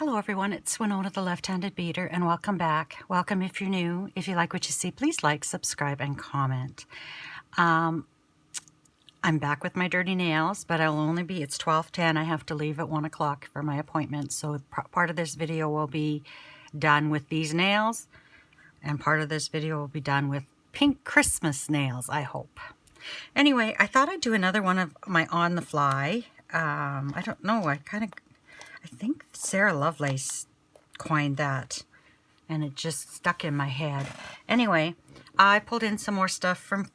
Hello everyone, it's Winona the Left-Handed Beater, and welcome back. Welcome if you're new. If you like what you see, please like, subscribe, and comment. I'm back with my dirty nails, but I'll only be, it's 12:10. I have to leave at 1 o'clock for my appointment, so part of this video will be done with these nails, and part of this video will be done with pink Christmas nails, I hope. Anyway, I thought I'd do another one of my on the fly. I don't know, I think Sarah Lovelace coined that, and it just stuck in my head. Anyway, I pulled in some more stuff from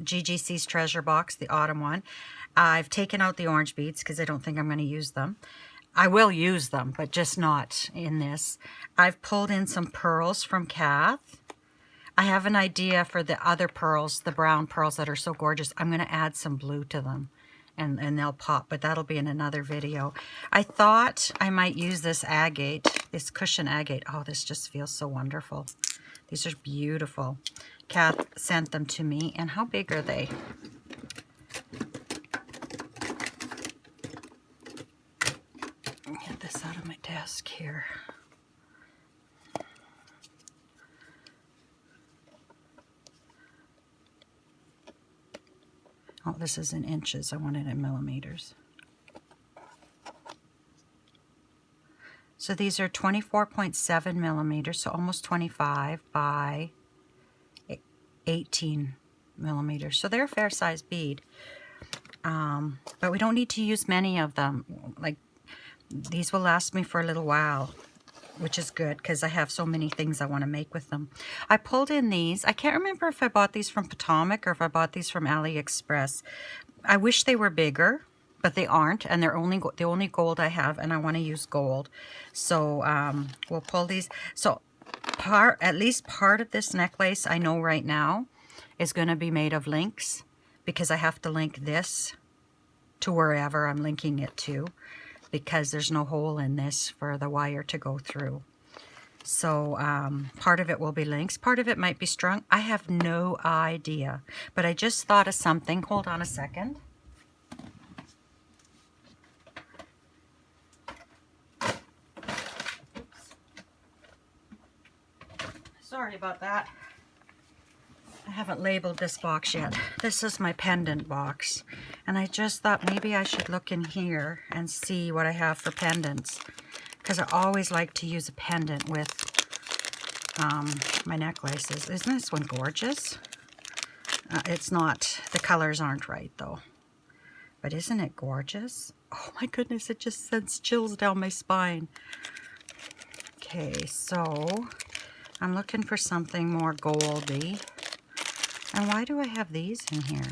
GGC's treasure box, the autumn one. I've taken out the orange beads because I don't think I'm going to use them. I will use them, but just not in this. I've pulled in some pearls from Kath. I have an idea for the other pearls, the brown pearls that are so gorgeous. I'm going to add some blue to them. And they'll pop, but that'll be in another video. I thought I might use this agate, this cushion agate. Oh, this just feels so wonderful. These are beautiful. Kath sent them to me, and how big are they? Get this out of my desk here. Oh, this is in inches. I want it in millimeters. So these are 24.7 millimeters, so almost 25 by 18 millimeters. So they're a fair size bead. But we don't need to use many of them. Like, these will last me for a little while, which is good because I have so many things I want to make with them. I pulled in these. I can't remember if I bought these from Potomac or if I bought these from AliExpress. I wish they were bigger, but they aren't, and they're the only gold I have, and I want to use gold. So we'll pull these. So at least part of this necklace I know right now is going to be made of links, because I have to link this to wherever I'm linking it to, because there's no hole in this for the wire to go through. So part of it will be links, part of it might be strung. I have no idea, but I just thought of something. Hold on a second. Oops. Sorry about that. I haven't labeled this box yet. This is my pendant box, and I just thought maybe I should look in here and see what I have for pendants, because I always like to use a pendant with my necklaces. Isn't this one gorgeous? It's not, the colors aren't right though, but isn't it gorgeous? Oh my goodness, it just sends chills down my spine. Okay, so I'm looking for something more goldy. And why do I have these in here?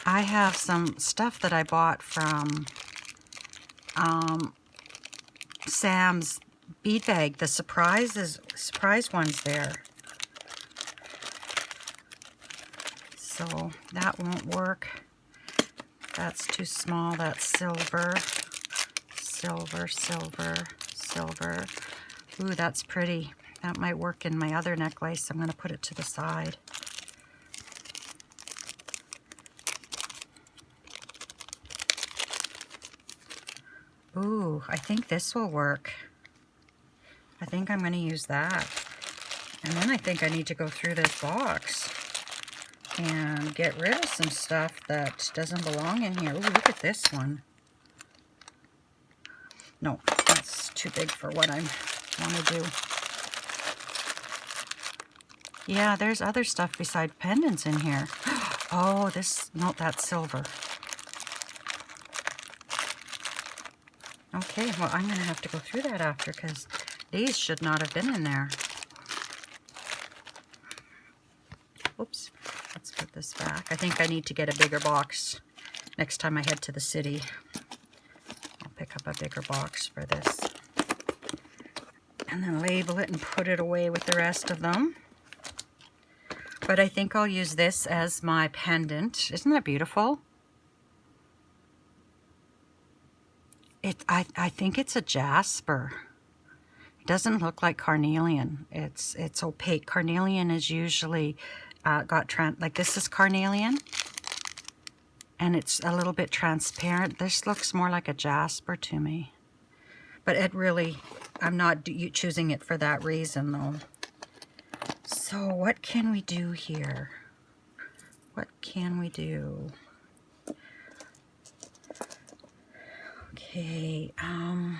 I have some stuff that I bought from Sam's bead bag. The surprise one's there. So that won't work. That's too small. That's silver. Silver, silver, silver. Ooh, that's pretty. That might work in my other necklace. I'm going to put it to the side. Ooh, I think this will work. I think I'm going to use that. And then I think I need to go through this box and get rid of some stuff that doesn't belong in here. Ooh, look at this one. No, that's too big for what I want to do. Yeah, there's other stuff beside pendants in here. Oh, no, that's silver. Okay, well, I'm going to have to go through that after, because these should not have been in there. Oops, let's put this back. I think I need to get a bigger box next time I head to the city. I'll pick up a bigger box for this. And then label it and put it away with the rest of them. But I think I'll use this as my pendant. Isn't that beautiful? I think it's a jasper. It doesn't look like carnelian. It's opaque. Carnelian is usually like this is carnelian, and it's a little bit transparent. This looks more like a jasper to me. But it really, I'm not choosing it for that reason though. So what can we do here? What can we do? Okay, I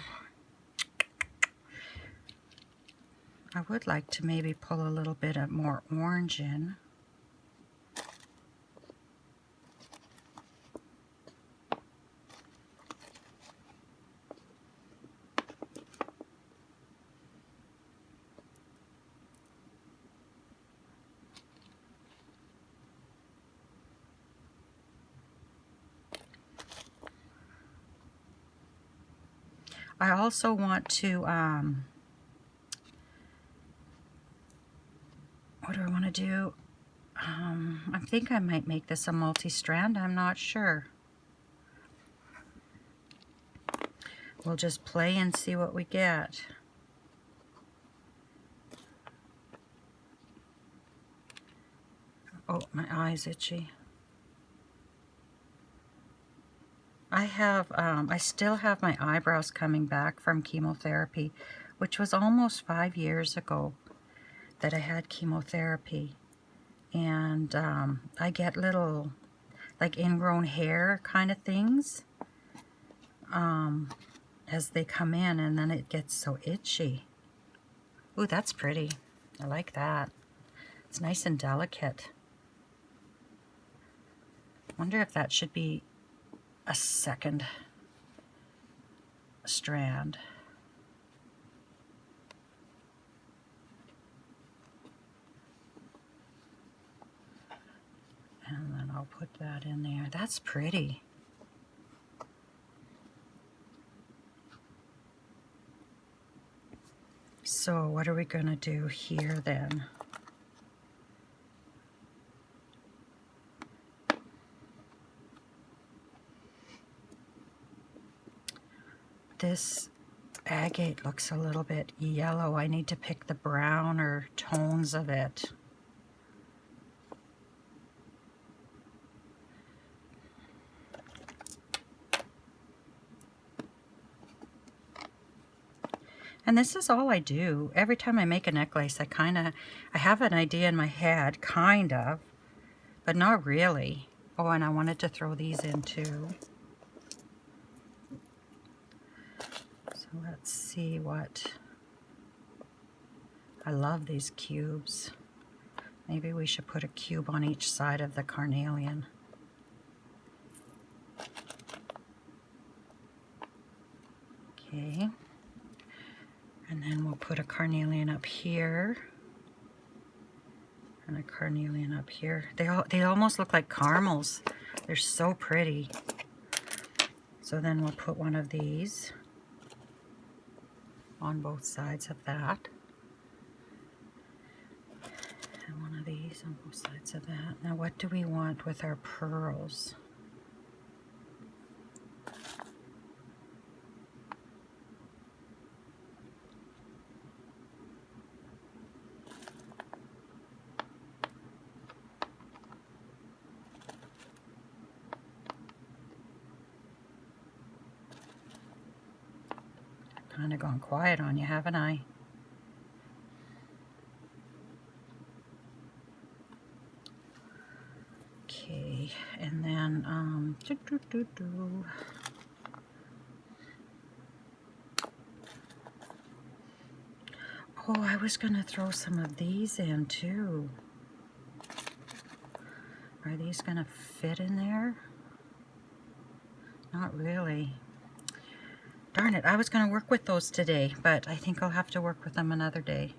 would like to maybe pull a little bit of more orange in. I also want to, what do I want to do? I think I might make this a multi-strand. I'm not sure. We'll just play and see what we get. Oh, my eye's itchy. I still have my eyebrows coming back from chemotherapy, which was almost 5 years ago that I had chemotherapy. And I get little, like ingrown hair kind of things as they come in, and then it gets so itchy. Ooh, that's pretty. I like that. It's nice and delicate. Wonder if that should be a second strand. And then I'll put that in there. That's pretty. So what are we going to do here then? This agate looks a little bit yellow. I need to pick the browner tones of it. And this is all I do. Every time I make a necklace, I have an idea in my head, kind of, but not really. Oh, and I wanted to throw these in too. So let's see what... I love these cubes. Maybe we should put a cube on each side of the carnelian. Okay. And then we'll put a carnelian up here. And a carnelian up here. They almost look like caramels. They're so pretty. So then we'll put one of these on both sides of that. And one of these on both sides of that. Now what do we want with our pearls? Kind of gone quiet on you, haven't I? Okay, and then oh, I was gonna throw some of these in too. Are these gonna fit in there? Not really. Darn it, I was going to work with those today, but I think I'll have to work with them another day.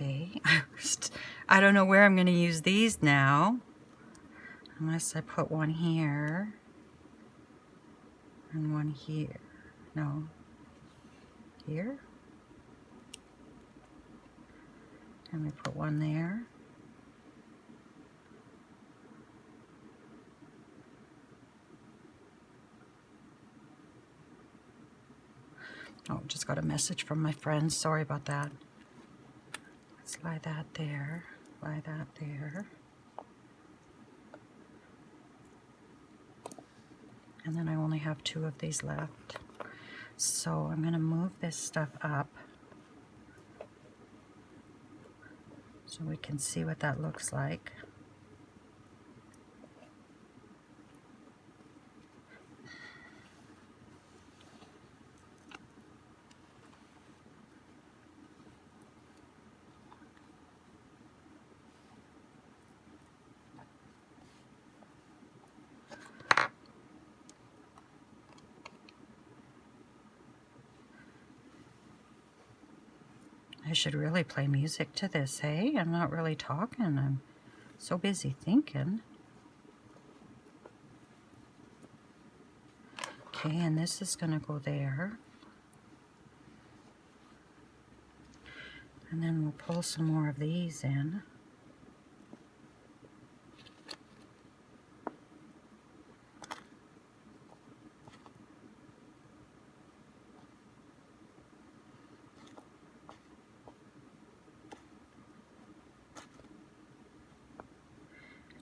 Okay, I don't know where I'm going to use these now, unless I put one here and one here. No, here? And we put one there. Oh, just got a message from my friend. Sorry about that. Let's lie that there. Lie that there. And then I only have 2 of these left. So I'm going to move this stuff up so we can see what that looks like. I should really play music to this, hey? I'm not really talking. I'm so busy thinking. Okay, and this is going to go there. And then we'll pull some more of these in.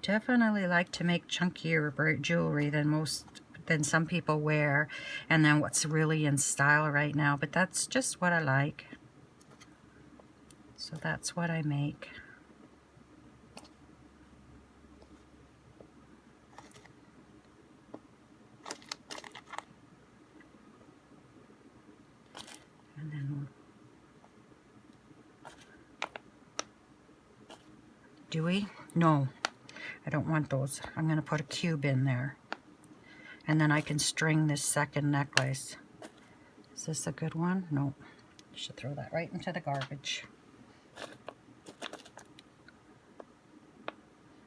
Definitely like to make chunkier jewelry than some people wear, and then what's really in style right now, but that's just what I like. So that's what I make. And then do we? No. I don't want those. I'm going to put a cube in there. And then I can string this second necklace. Is this a good one? No. I should throw that right into the garbage.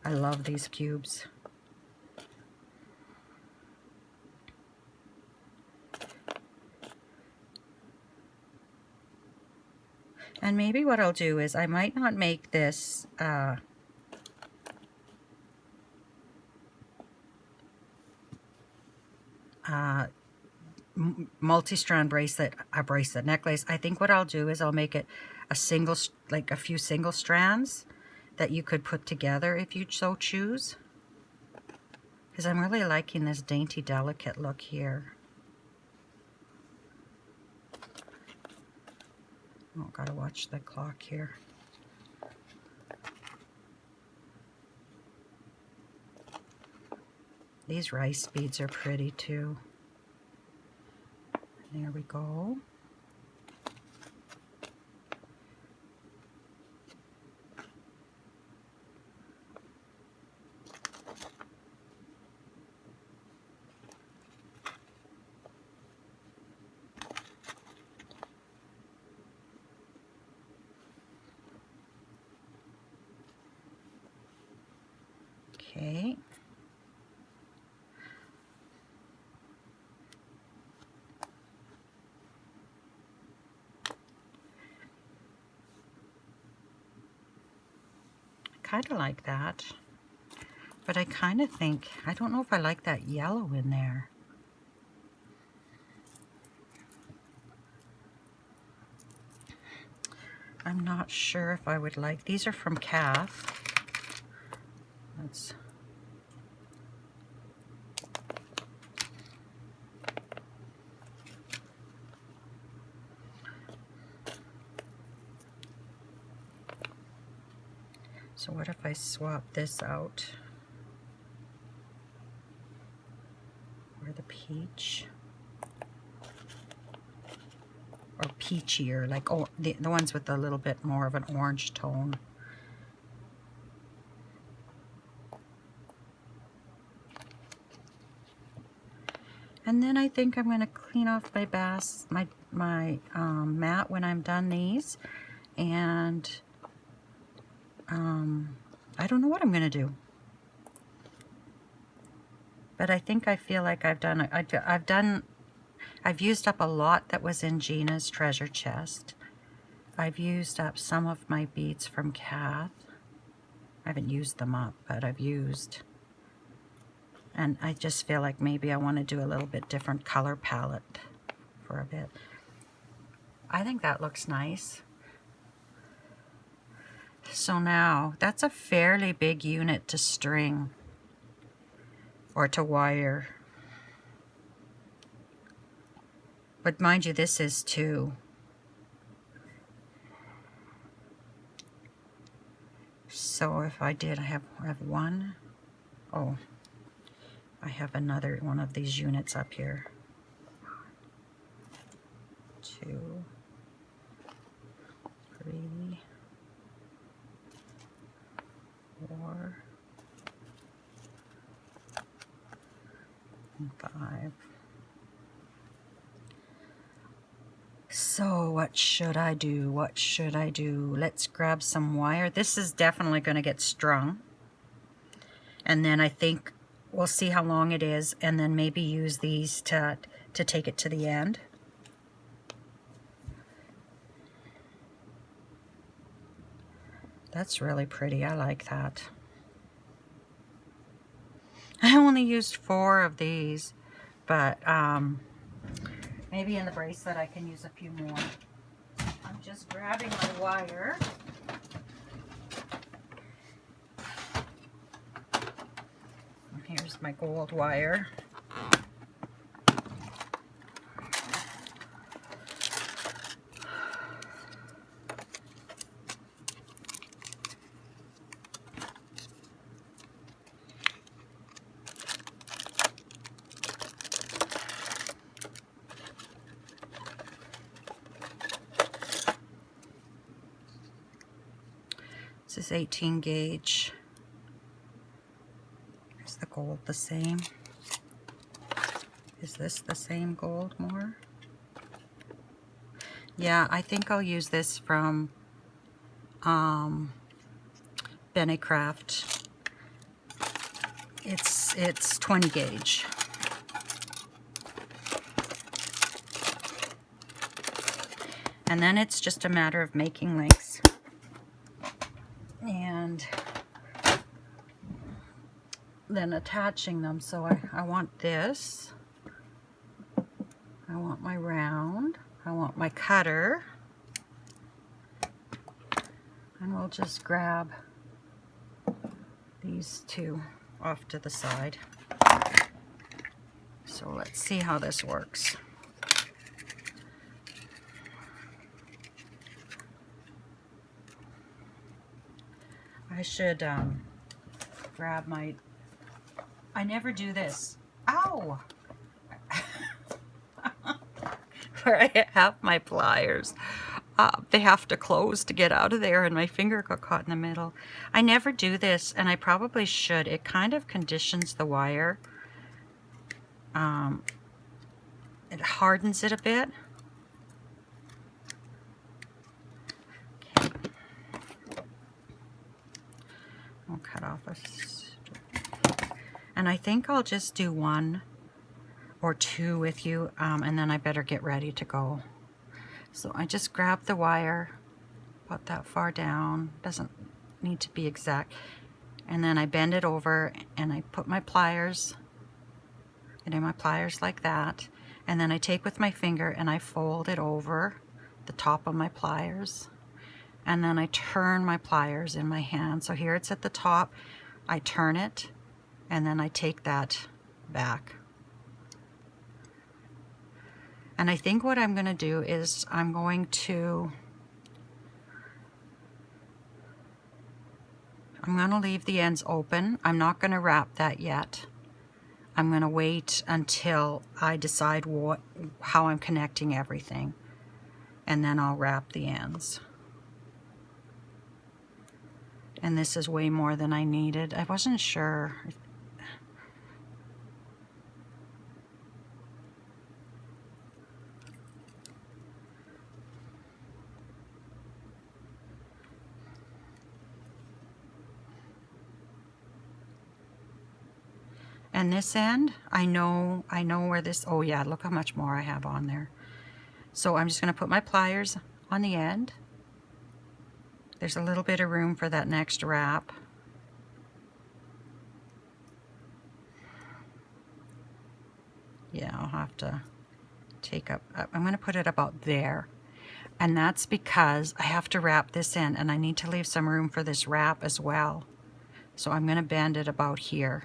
I love these cubes. And maybe what I'll do is I might not make this multi-strand bracelet, a bracelet necklace. I think what I'll do is I'll make it a single, like a few single strands that you could put together if you so choose. Because I'm really liking this dainty, delicate look here. Oh, gotta watch the clock here. These rice beads are pretty too. There we go. Okay. Kind of like that, but I kind of think, I don't know if I like that yellow in there. I'm not sure if I would like, these are from Kath. Let's, so what if I swap this out? Or the peach? Or peachier, like the ones with a little bit more of an orange tone. And then I think I'm going to clean off my mat when I'm done these. And I don't know what I'm going to do. But I think I feel like I've used up a lot that was in Gina's treasure chest. I've used up some of my beads from Kath. I haven't used them up, but I've used. And I just feel like maybe I want to do a little bit different color palette for a bit. I think that looks nice. So now, that's a fairly big unit to string or to wire. But mind you, this is too. So if I did, I have one. Oh, I have another one of these units up here. 2, 3, 4, and 5. So what should I do? What should I do? Let's grab some wire. This is definitely going to get strung. And then I think we'll see how long it is, and then maybe use these to take it to the end. That's really pretty. I like that. I only used 4 of these, but maybe in the bracelet I can use a few more. I'm just grabbing my wire. Here's my gold wire. This is 18 gauge. Is the gold the same? Is this the same gold more? Yeah, I think I'll use this from Bennycraft. It's 20 gauge. And then it's just a matter of making links. And then attaching them. So I want this. I want my round. I want my cutter. And we'll just grab these 2 off to the side. So let's see how this works. I should grab my... I never do this. Ow! Where I have my pliers. They have to close to get out of there, and my finger got caught in the middle. I never do this, and I probably should. It kind of conditions the wire. It hardens it a bit. Okay. I'll cut off a... And I think I'll just do 1 or 2 with you, and then I better get ready to go. So I just grab the wire, put that far down, doesn't need to be exact, and then I bend it over and I put my pliers, get in my pliers like that, and then I take with my finger and I fold it over the top of my pliers, and then I turn my pliers in my hand. So here it's at the top, I turn it, and then I take that back. And I think what I'm going to do is I'm going to leave the ends open. I'm not going to wrap that yet. I'm going to wait until I decide how I'm connecting everything, and then I'll wrap the ends. And this is way more than I needed. I wasn't sure. And this end, I know where this, oh yeah, look how much more I have on there. So I'm just going to put my pliers on the end, There's a little bit of room for that next wrap. Yeah, I'll have to take up, I'm going to put it about there. And that's because I have to wrap this in, and I need to leave some room for this wrap as well. So I'm going to bend it about here.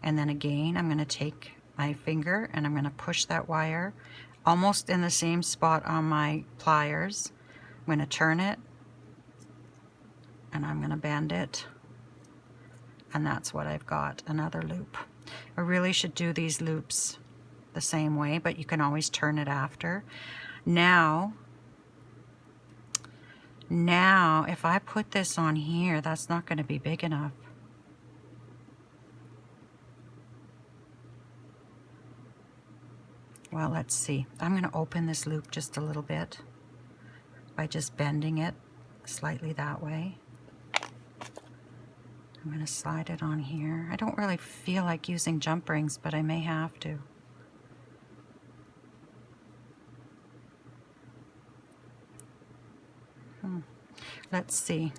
And then again, I'm going to take my finger and I'm going to push that wire almost in the same spot on my pliers. I'm going to turn it and I'm going to bend it. And that's what I've got, another loop. I really should do these loops the same way, but you can always turn it after. Now, if I put this on here, that's not going to be big enough. Well, let's see. I'm going to open this loop just a little bit by just bending it slightly that way. I'm going to slide it on here. I don't really feel like using jump rings, but I may have to. Let's see.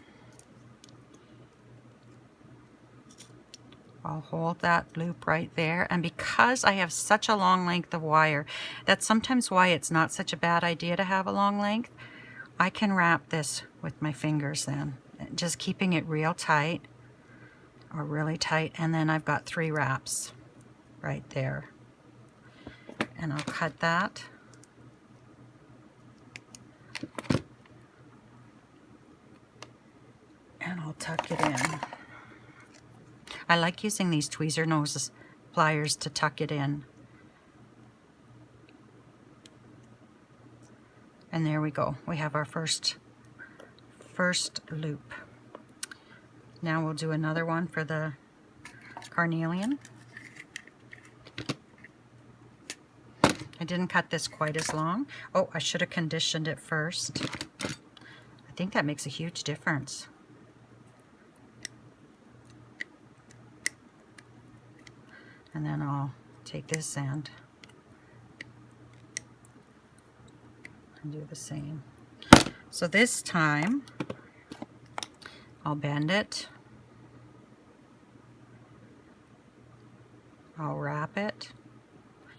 I'll hold that loop right there, and because I have such a long length of wire, that's sometimes why it's not such a bad idea to have a long length. I can wrap this with my fingers then, just keeping it real tight, or really tight, and then I've got 3 wraps right there. And I'll cut that. And I'll tuck it in. I like using these tweezer nose pliers to tuck it in. And there we go. We have our first loop. Now we'll do another one for the carnelian. I didn't cut this quite as long. Oh, I should have conditioned it first. I think that makes a huge difference. And then I'll take this end and do the same. So this time, I'll bend it. I'll wrap it.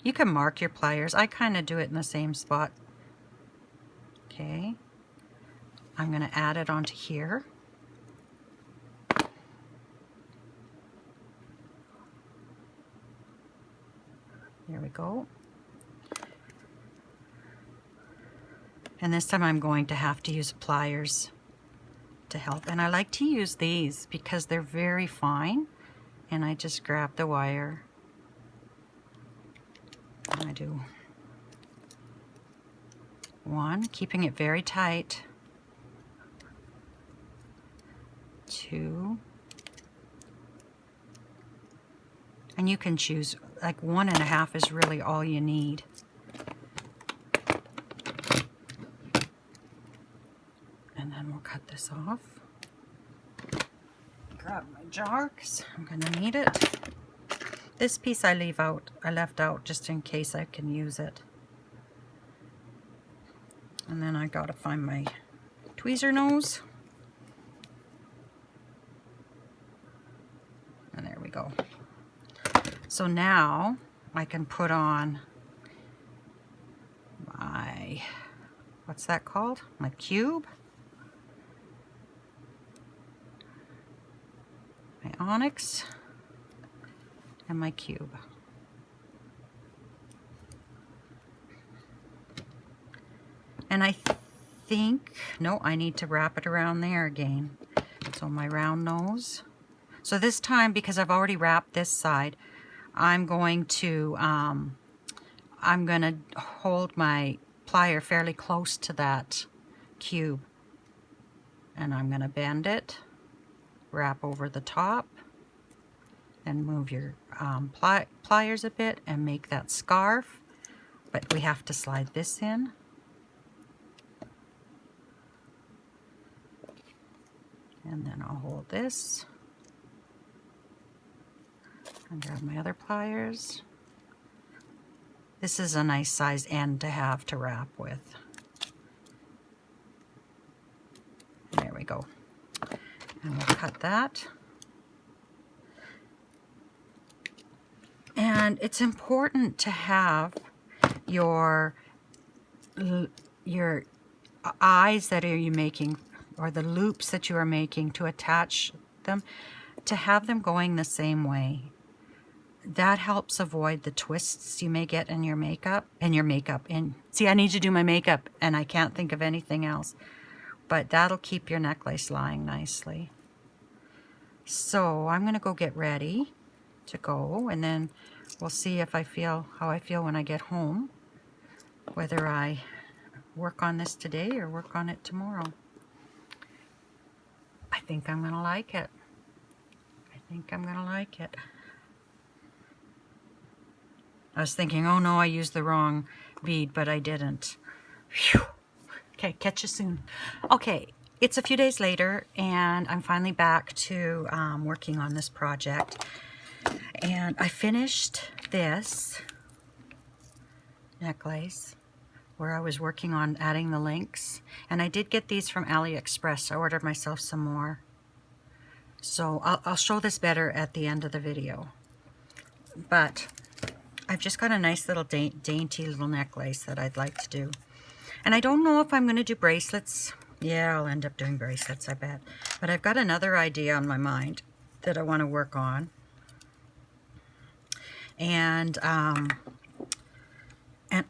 You can mark your pliers. I kind of do it in the same spot. Okay. I'm going to add it onto here. There we go. And this time I'm going to have to use pliers to help. And I like to use these because they're very fine. And I just grab the wire. And I do 1, keeping it very tight. 2. And you can choose, like 1.5 is really all you need. And then we'll cut this off. Grab my jar, 'cause I'm going to need it. This piece I left out just in case I can use it. And then I got to find my tweezer nose. And there we go. So now I can put on my, what's that called? My cube. My onyx and my cube. And I think, no, I need to wrap it around there again. So my round nose. So this time, because I've already wrapped this side, I'm going to hold my plier fairly close to that cube. And I'm going to bend it, wrap over the top, and move your pliers a bit and make that scarf. But we have to slide this in. And then I'll hold this and grab my other pliers. This is a nice size end to have to wrap with. And we'll cut that. And it's important to have your eyes that you're making, or the loops that you are making to attach them, to have them going the same way. That helps avoid the twists you may get in your makeup. And see, I need to do my makeup and I can't think of anything else. But that'll keep your necklace lying nicely. So I'm going to go get ready to go, and then we'll see if how I feel when I get home, whether I work on this today or work on it tomorrow. I think I'm going to like it. I was thinking, oh no, I used the wrong bead, but I didn't. Phew. Okay, catch you soon. Okay, it's a few days later, and I'm finally back to working on this project. And I finished this necklace where I was working on adding the links. And I did get these from AliExpress. I ordered myself some more. So I'll show this better at the end of the video. But I've just got a nice little dainty little necklace that I'd like to do. And I don't know if I'm going to do bracelets. Yeah, I'll end up doing bracelets, I bet. But I've got another idea on my mind that I want to work on. And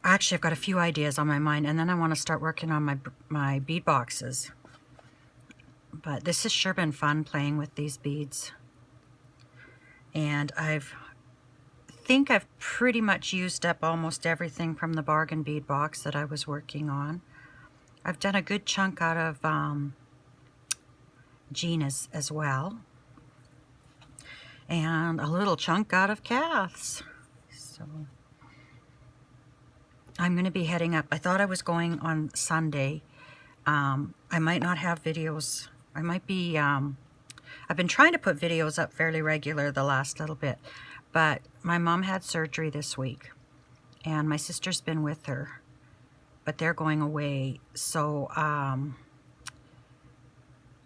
actually I've got a few ideas on my mind, and then I want to start working on my bead boxes. But this has sure been fun playing with these beads. And I think I've pretty much used up almost everything from the bargain bead box that I was working on. I've done a good chunk out of Gina's as well. And a little chunk out of Kath's. So I'm going to be heading up. I thought I was going on Sunday. I might not have videos. I might be, I've been trying to put videos up fairly regular the last little bit, but my mom had surgery this week, and my sister's been with her, but they're going away. So I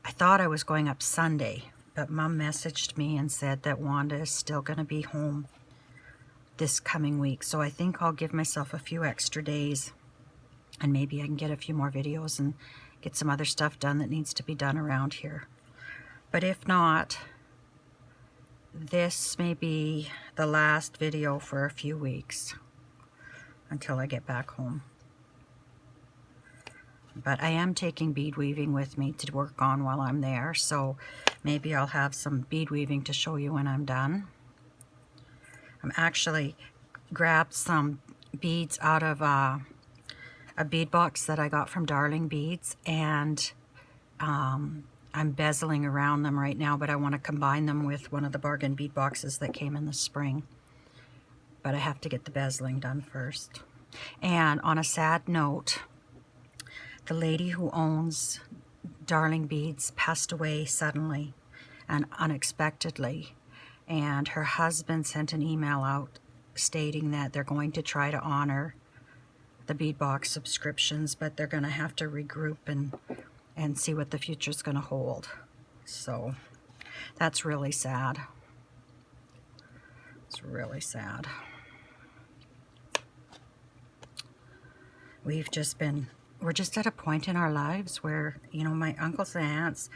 thought I was going up Sunday, but Mom messaged me and said that Wanda is still going to be home this coming week. So I think I'll give myself a few extra days, and maybe I can get a few more videos and get some other stuff done that needs to be done around here. But if not, this may be the last video for a few weeks until I get back home. But I am taking bead weaving with me to work on while I'm there, so maybe I'll have some bead weaving to show you when I'm done. I'm actually grabbed some beads out of a bead box that I got from Darling Beads, and I'm bezeling around them right now, but I want to combine them with one of the bargain bead boxes that came in the spring. But I have to get the bezeling done first. And on a sad note, the lady who owns Darling Beads passed away suddenly and unexpectedly, and her husband sent an email out stating that they're going to try to honor the bead box subscriptions, but they're going to have to regroup and see what the future's going to hold. So that's really sad. It's really sad. We're just at a point in our lives where, you know, my uncles and aunts,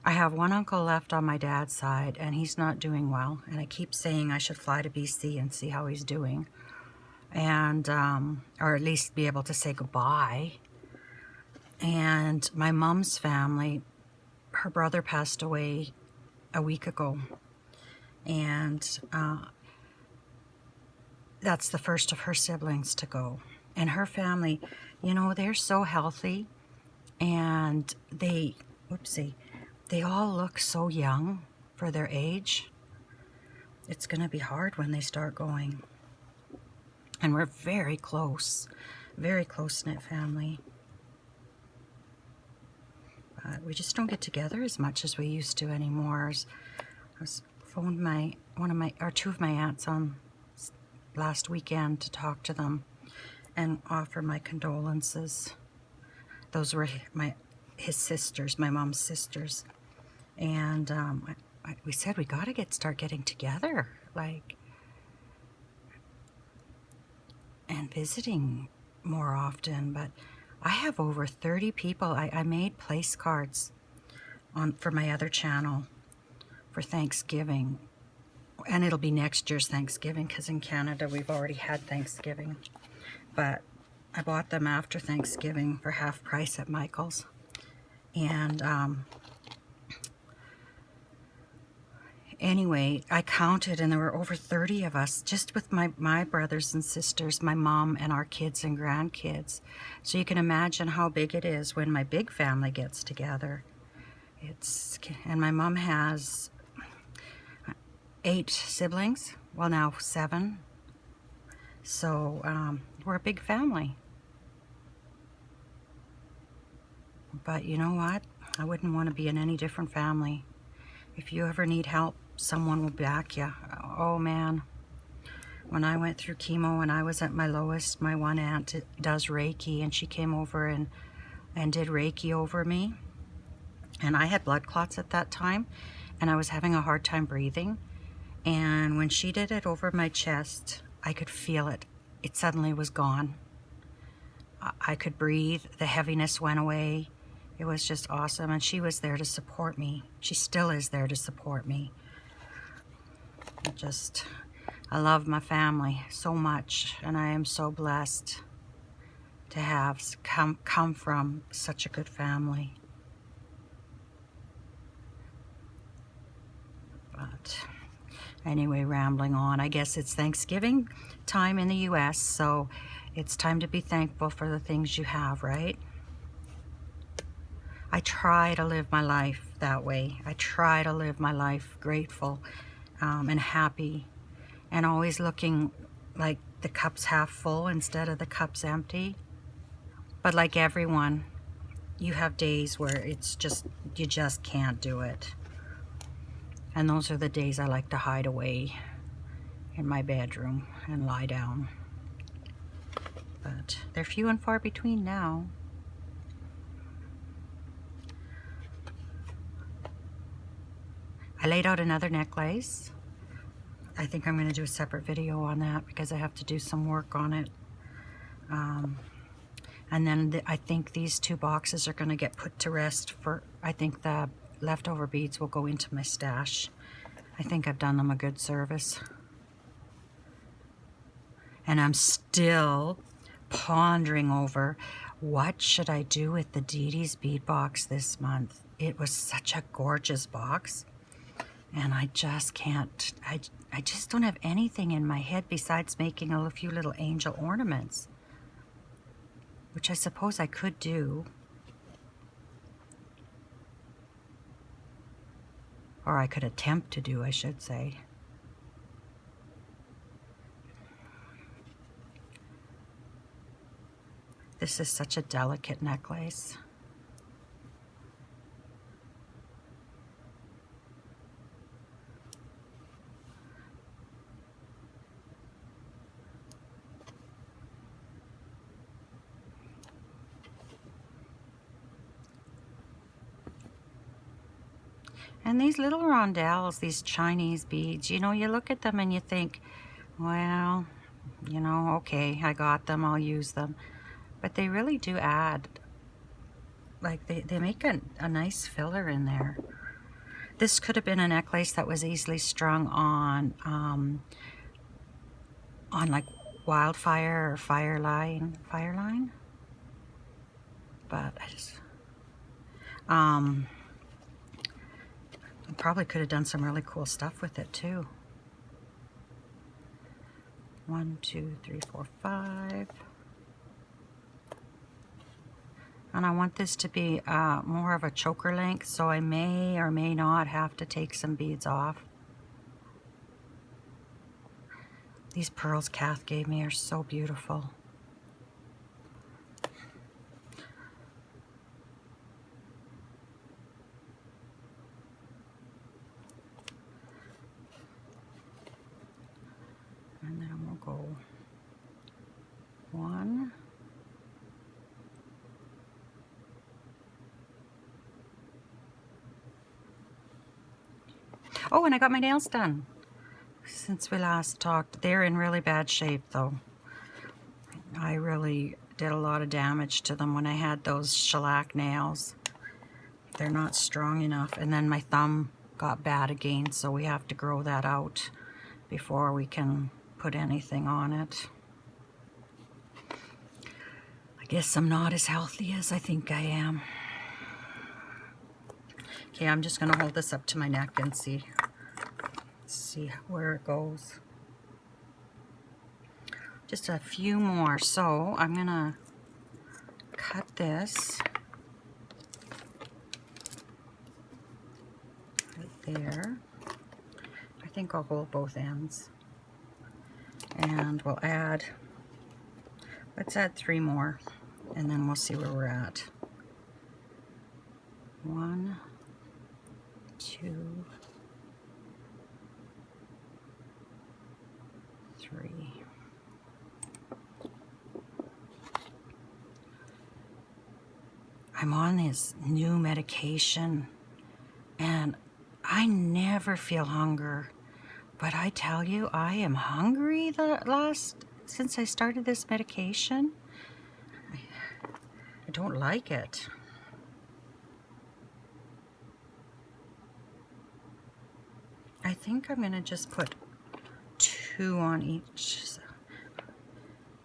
I have one uncle left on my dad's side, and he's not doing well. And I keep saying I should fly to BC and see how he's doing. And, or at least be able to say goodbye. And my mom's family, her brother passed away a week ago. And that's the first of her siblings to go. And her family, you know, they're so healthy. And they all look so young for their age. It's going to be hard when they start going. And we're very close-knit family. But we just don't get together as much as we used to anymore. I phoned two of my aunts on last weekend to talk to them and offer my condolences. Those were his sisters, my mom's sisters. And we said we got to start getting together, like, and visiting more often. But I have over 30 people. I made place cards for my other channel for Thanksgiving. And it'll be next year's Thanksgiving, because in Canada we've already had Thanksgiving. But I bought them after Thanksgiving for half price at Michael's. And anyway, I counted, and there were over 30 of us, just with my brothers and sisters, my mom, and our kids and grandkids. So you can imagine how big it is when my big family gets together. And my mom has 8 siblings, well, now 7. So we're a big family. But you know what? I wouldn't want to be in any different family. If you ever need help, someone will back you. Oh man. When I went through chemo and I was at my lowest, my one aunt does Reiki, and she came over and did Reiki over me. And I had blood clots at that time, and I was having a hard time breathing. And when she did it over my chest, I could feel it. It suddenly was gone. I could breathe. The heaviness went away. It was just awesome. And she was there to support me. She still is there to support me. I love my family so much. And I am so blessed to have come from such a good family. But anyway, rambling on. I guess it's Thanksgiving time in the U.S., so it's time to be thankful for the things you have, right? I try to live my life that way. I try to live my life grateful and happy, and always looking like the cup's half full instead of the cup's empty. But like everyone, you have days where you just can't do it. And those are the days I like to hide away in my bedroom and lie down. But they're few and far between now. I laid out another necklace. I think I'm going to do a separate video on that because I have to do some work on it. And then I think these 2 boxes are going to get put to rest I think the leftover beads will go into my stash. I think I've done them a good service. And I'm still pondering over what should I do with the Dee Dee's bead box this month. It was such a gorgeous box. And I just can't, I just don't have anything in my head besides making a few little angel ornaments, which I suppose I could do. Or I could attempt to do, I should say. This is such a delicate necklace. And these little rondelles, these Chinese beads, you know, you look at them and you think, well, you know, okay, I got them, I'll use them. But they really do add, like they make a nice filler in there. This could have been a necklace that was easily strung on like wildfire or fireline. But I just, probably could have done some really cool stuff with it too. 1, 2, 3, 4, 5. And I want this to be more of a choker length, so I may or may not have to take some beads off. These pearls Kath gave me are so beautiful. And then we'll go 1, Oh, and I got my nails done since we last talked. They're in really bad shape though. I really did a lot of damage to them when I had those shellac nails. They're not strong enough. And then my thumb got bad again, so we have to grow that out before we can put anything on it. I guess I'm not as healthy as I think I am. Okay, I'm just gonna hold this up to my neck and see where it goes. Just a few more. So I'm gonna cut this right there. I think I'll hold both ends. And we'll add, let's add 3 more, and then we'll see where we're at. 1, 2, 3. I'm on this new medication and I never feel hunger, but I tell you, I am hungry since I started this medication. I don't like it. I think I'm gonna just put 2 on each.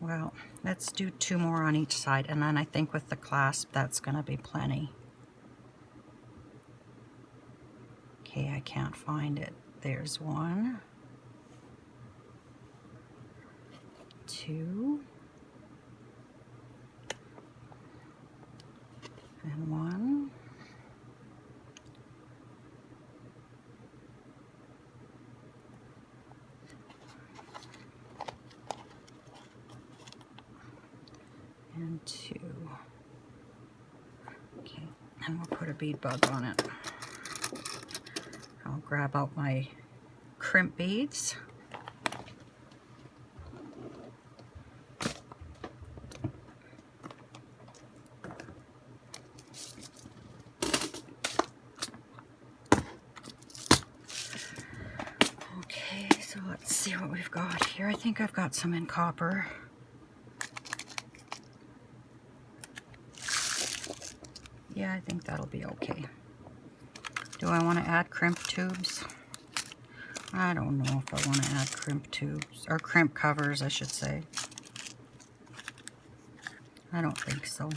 Well, let's do 2 more on each side, and then I think with the clasp that's gonna be plenty. Okay, I can't find it. There's 1, 2, and 1. And 2. Okay, and we'll put a bead bug on it. I'll grab out my crimp beads. Okay, so let's see what we've got here. I think I've got some in copper. Yeah, I think that'll be okay. Do I want to add crimp tubes? I don't know if I want to add crimp tubes, or crimp covers, I should say. I don't think so.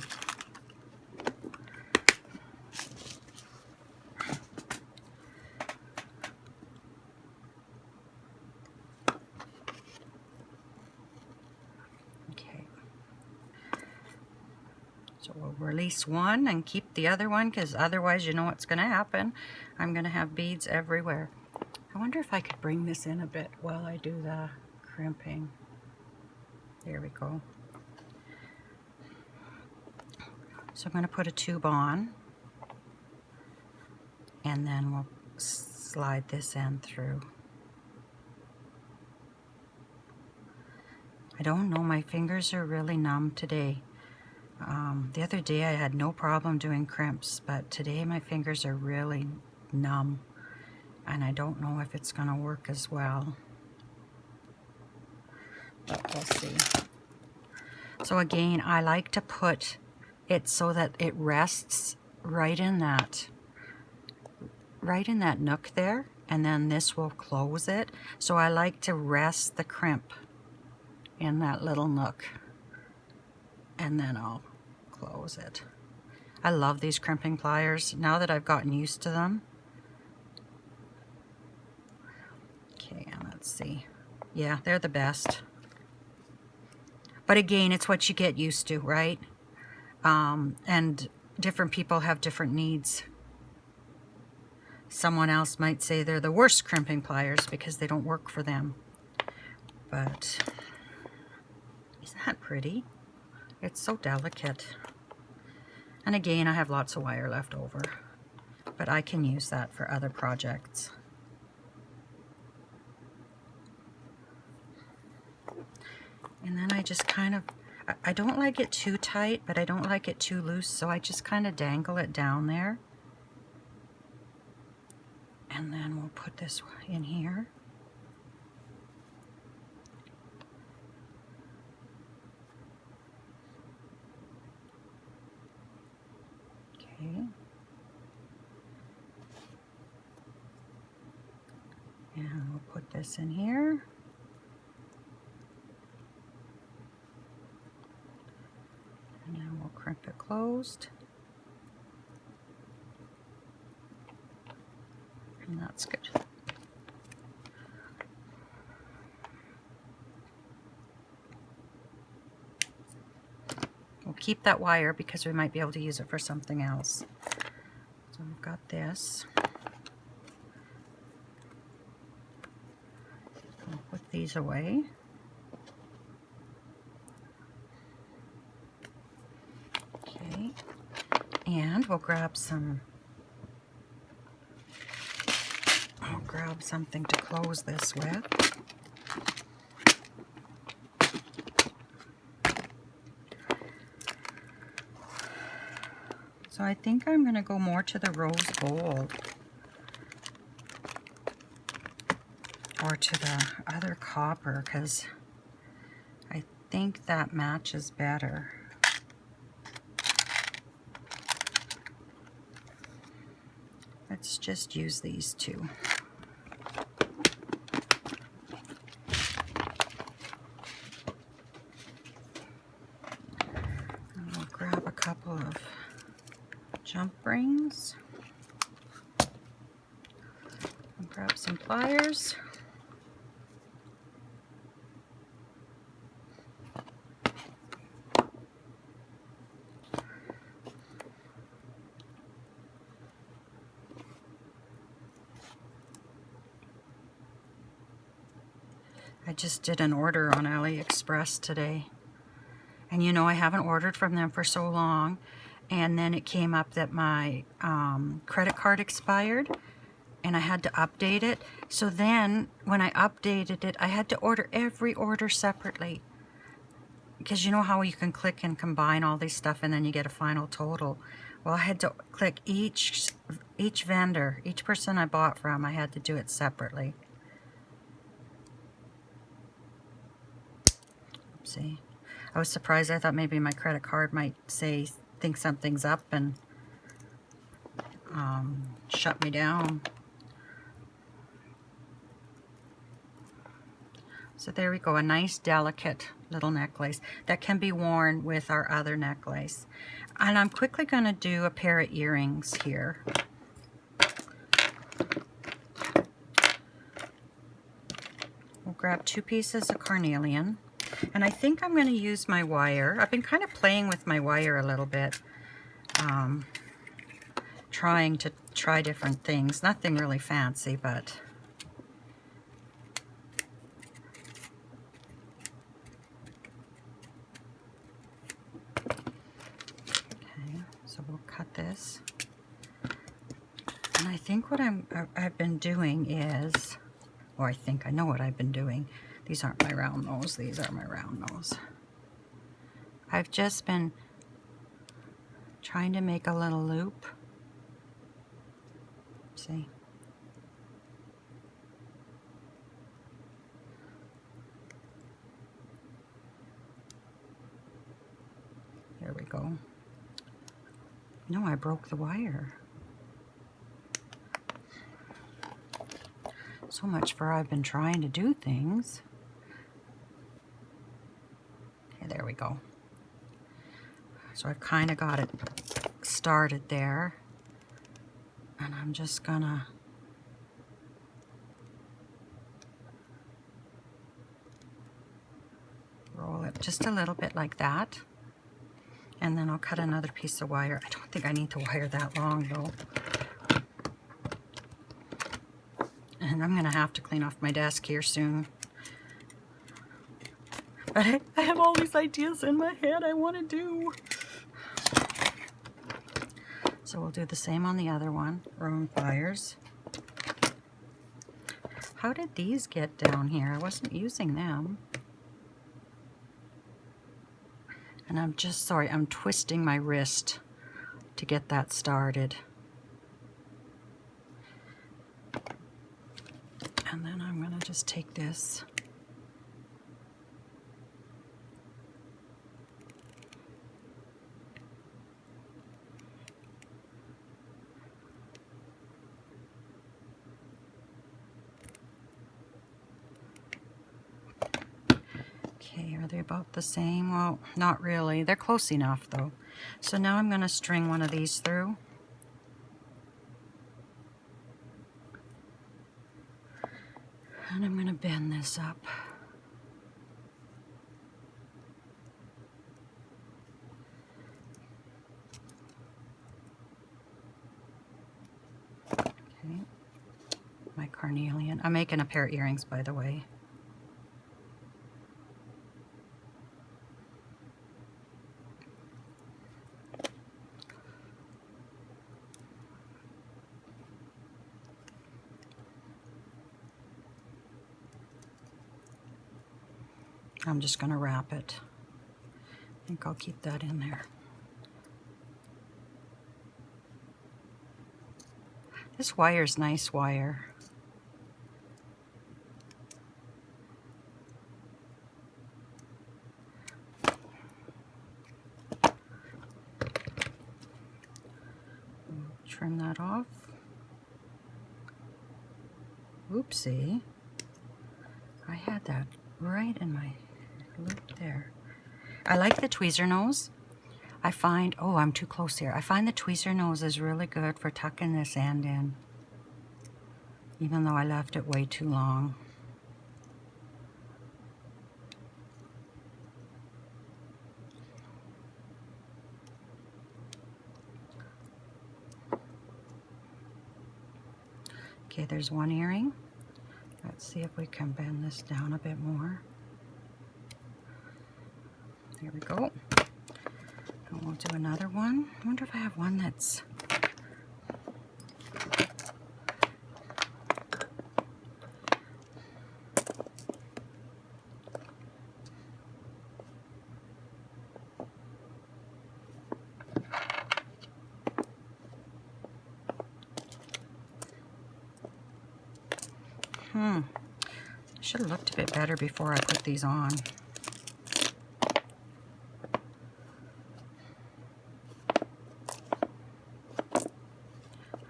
Okay. So we'll release one and keep the other one, because otherwise you know what's going to happen. I'm going to have beads everywhere. I wonder if I could bring this in a bit while I do the crimping. There we go. So I'm going to put a tube on, and then we'll slide this end through. I don't know, my fingers are really numb today. The other day I had no problem doing crimps, but today my fingers are really numb, and I don't know if it's going to work as well. But we'll see. So again, I like to put it so that it rests right in that nook there, and then this will close it. So I like to rest the crimp in that little nook, and then I'll close it. I love these crimping pliers now that I've gotten used to them. Okay, and let's see. Yeah, they're the best. But again, it's what you get used to, right? And different people have different needs. Someone else might say they're the worst crimping pliers because they don't work for them. But isn't that pretty? It's so delicate. And again, I have lots of wire left over, but I can use that for other projects. And then I just kind of, I don't like it too tight, but I don't like it too loose, so I just kind of dangle it down there. And then we'll put this in here. Okay. And we'll put this in here. And then we'll crimp it closed. And that's good. We'll keep that wire because we might be able to use it for something else. So we've got this. I'll put these away. Okay. And we'll grab some, I'll grab something to close this with. So I think I'm going to go more to the rose gold or to the other copper because I think that matches better. Let's just use these two. And I'll grab a couple of jump rings. And grab some pliers. I just did an order on AliExpress today. And you know, I haven't ordered from them for so long. And then it came up that my credit card expired and I had to update it. So then when I updated it, I had to order every order separately. Because you know how you can click and combine all these stuff and then you get a final total. Well, I had to click each vendor, each person I bought from, I had to do it separately. See, I was surprised. I thought maybe my credit card might say, think something's up and shut me down. So there we go, a nice delicate little necklace that can be worn with our other necklace. And I'm quickly going to do a pair of earrings here. We'll grab 2 pieces of carnelian. And I think I'm going to use my wire. I've been kind of playing with my wire a little bit. Trying to try different things. Nothing really fancy, but... Okay, so we'll cut this. And I think what I've been doing is... Or I think I know what I've been doing. These aren't my round nose, these are my round nose. I've just been trying to make a little loop. See? There we go. No, I broke the wire. So much for I've been trying to do things. Okay, there we go. So I've kind of got it started there. And I'm just gonna roll it just a little bit like that. And then I'll cut another piece of wire. I don't think I need to wire that long though. And I'm gonna have to clean off my desk here soon. But I have all these ideas in my head I want to do. So we'll do the same on the other one. Round pliers. How did these get down here? I wasn't using them. And I'm just sorry, I'm twisting my wrist to get that started. And then I'm going to just take this. Okay, are they about the same? Well, not really. They're close enough though. So now I'm going to string one of these through. And I'm going to bend this up. Okay. My carnelian. I'm making a pair of earrings, by the way. I'm just going to wrap it. I think I'll keep that in there. This wire's nice wire. Trim that off. Oopsie. I had that right in my loop there. I like the tweezer nose. I find, oh, I'm too close here. I find the tweezer nose is really good for tucking this end in, even though I left it way too long. Okay, there's one earring. Let's see if we can bend this down a bit more. There we go. And we'll do another one. I wonder if I have one that's... Should have looked a bit better before I put these on.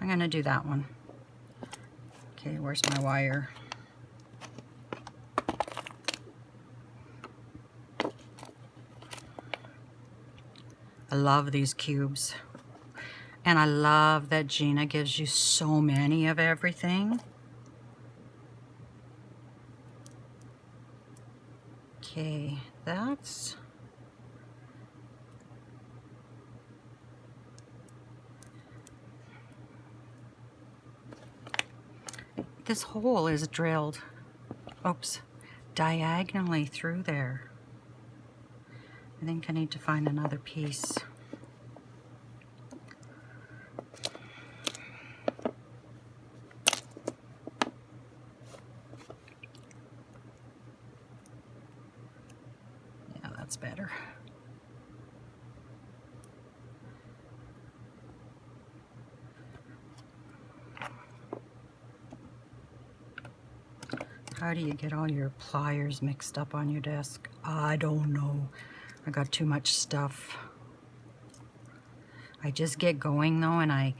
I'm going to do that one. Okay, where's my wire? I love these cubes. And I love that Gina gives you so many of everything. Okay, that's... This hole is drilled, oops, diagonally through there. I think I need to find another piece. Yeah, that's better. How do you get all your pliers mixed up on your desk? I don't know. I got too much stuff. I just get going though, and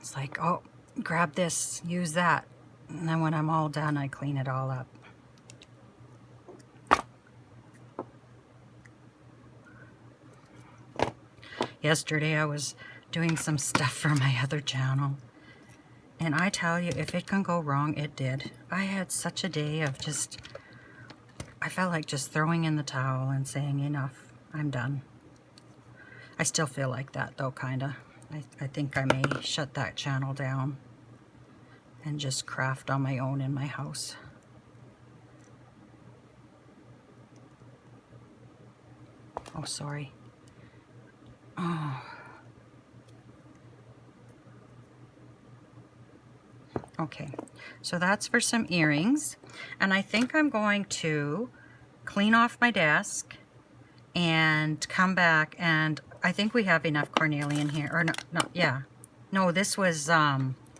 it's like, oh, grab this, use that. And then when I'm all done, I clean it all up. Yesterday I was doing some stuff for my other channel. And I tell you, if it can go wrong, it did. I had such a day of just, I felt like just throwing in the towel and saying, enough, I'm done. I still feel like that though, kinda. I think I may shut that channel down and just craft on my own in my house. Oh, sorry. Oh. Okay, so that's for some earrings, and I think I'm going to clean off my desk and come back, and I think we have enough cornelian here, or no, yeah. No, this was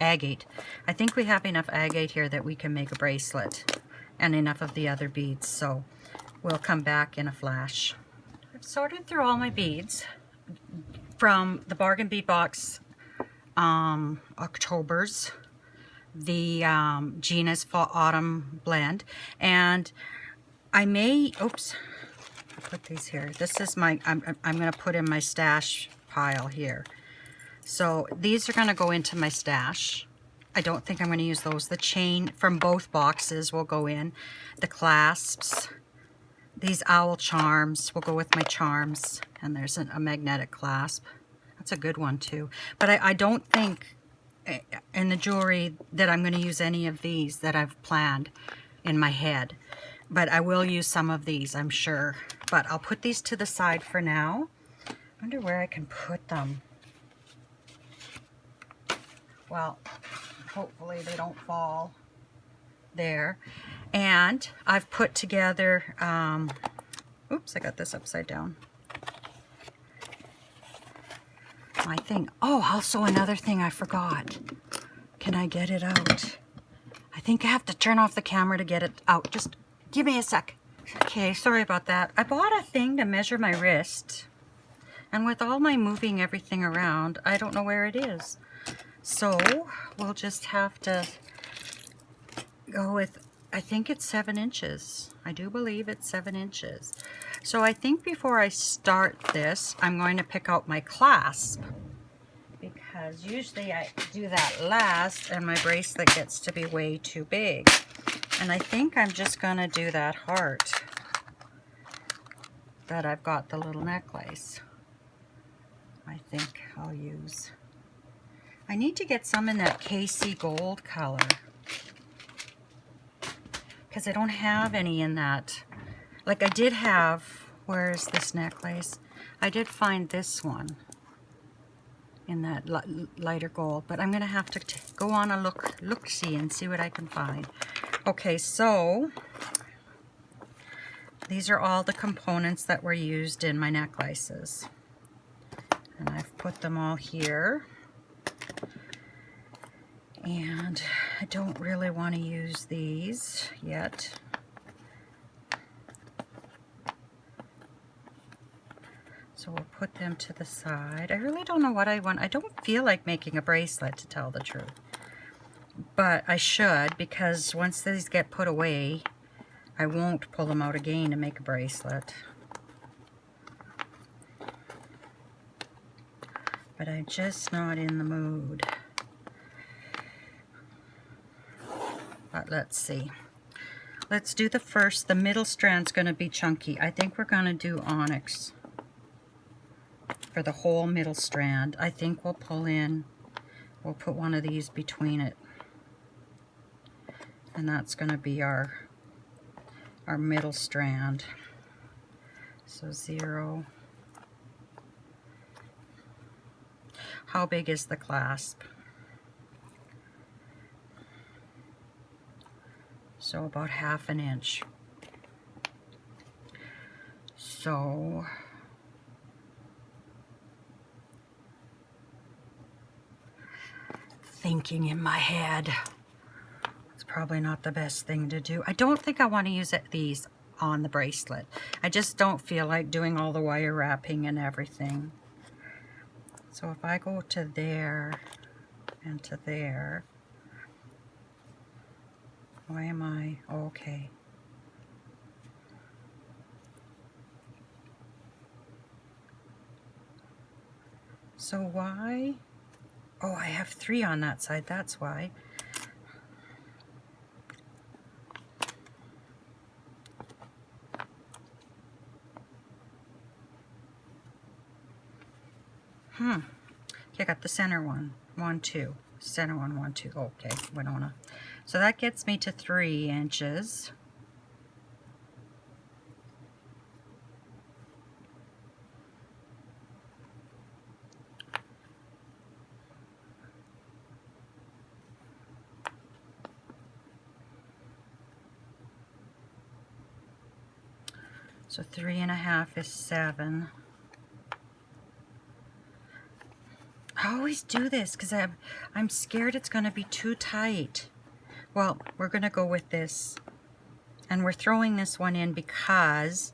agate. I think we have enough agate here that we can make a bracelet, and enough of the other beads, so we'll come back in a flash. I've sorted through all my beads from the Bargain Bead Box October's, the Gina's Fall Autumn blend, and I may, oops, I'll put these here. This is my, I'm going to put in my stash pile here. So these are going to go into my stash. I don't think I'm going to use those. The chain from both boxes will go in. The clasps, these owl charms will go with my charms. And there's a magnetic clasp. That's a good one too. But I don't think in the jewelry that I'm going to use any of these that I've planned in my head. But I will use some of these, I'm sure. But I'll put these to the side for now. I wonder where I can put them. Well, hopefully they don't fall there. And I've put together, oops, I got this upside down. My thing. Oh, also another thing I forgot. Can I get it out? I think I have to turn off the camera to get it out. Just give me a sec. Okay, sorry about that. I bought a thing to measure my wrist. And with all my moving everything around, I don't know where it is. So we'll just have to go with, I think it's 7 inches. I do believe it's 7 inches. So I think before I start this, I'm going to pick out my clasp, because usually I do that last and my bracelet gets to be way too big. And I think I'm just going to do that heart that I've got the little necklace. I think I'll use. I need to get some in that KC gold color, because I don't have any in that. Like I did have, where is this necklace? I did find this one in that lighter gold, but I'm going to have to go on a look-see and see what I can find. Okay, so these are all the components that were used in my necklaces. And I've put them all here. And I don't really want to use these yet. So we'll put them to the side. I really don't know what I want. I don't feel like making a bracelet, to tell the truth. But I should, because once these get put away, I won't pull them out again to make a bracelet. But I'm just not in the mood. But let's see. Let's do the first. The middle strand's going to be chunky. I think we're going to do onyx for the whole middle strand. I think we'll pull in, we'll put one of these between it. And that's going to be our middle strand. So 0. How big is the clasp? So about 1/2 inch. So thinking in my head, it's probably not the best thing to do. I don't think I want to use these on the bracelet. I just don't feel like doing all the wire wrapping and everything. So if I go to there and to there, why am I? Okay. So why? Oh, I have 3 on that side, that's why. Okay, I got the center one. 1, 2. Center one, 1, 2. Okay, Winona. So that gets me to 3 inches. So 3 1/2 is 7. I always do this because I'm scared it's going to be too tight. Well, we're going to go with this. And we're throwing this one in because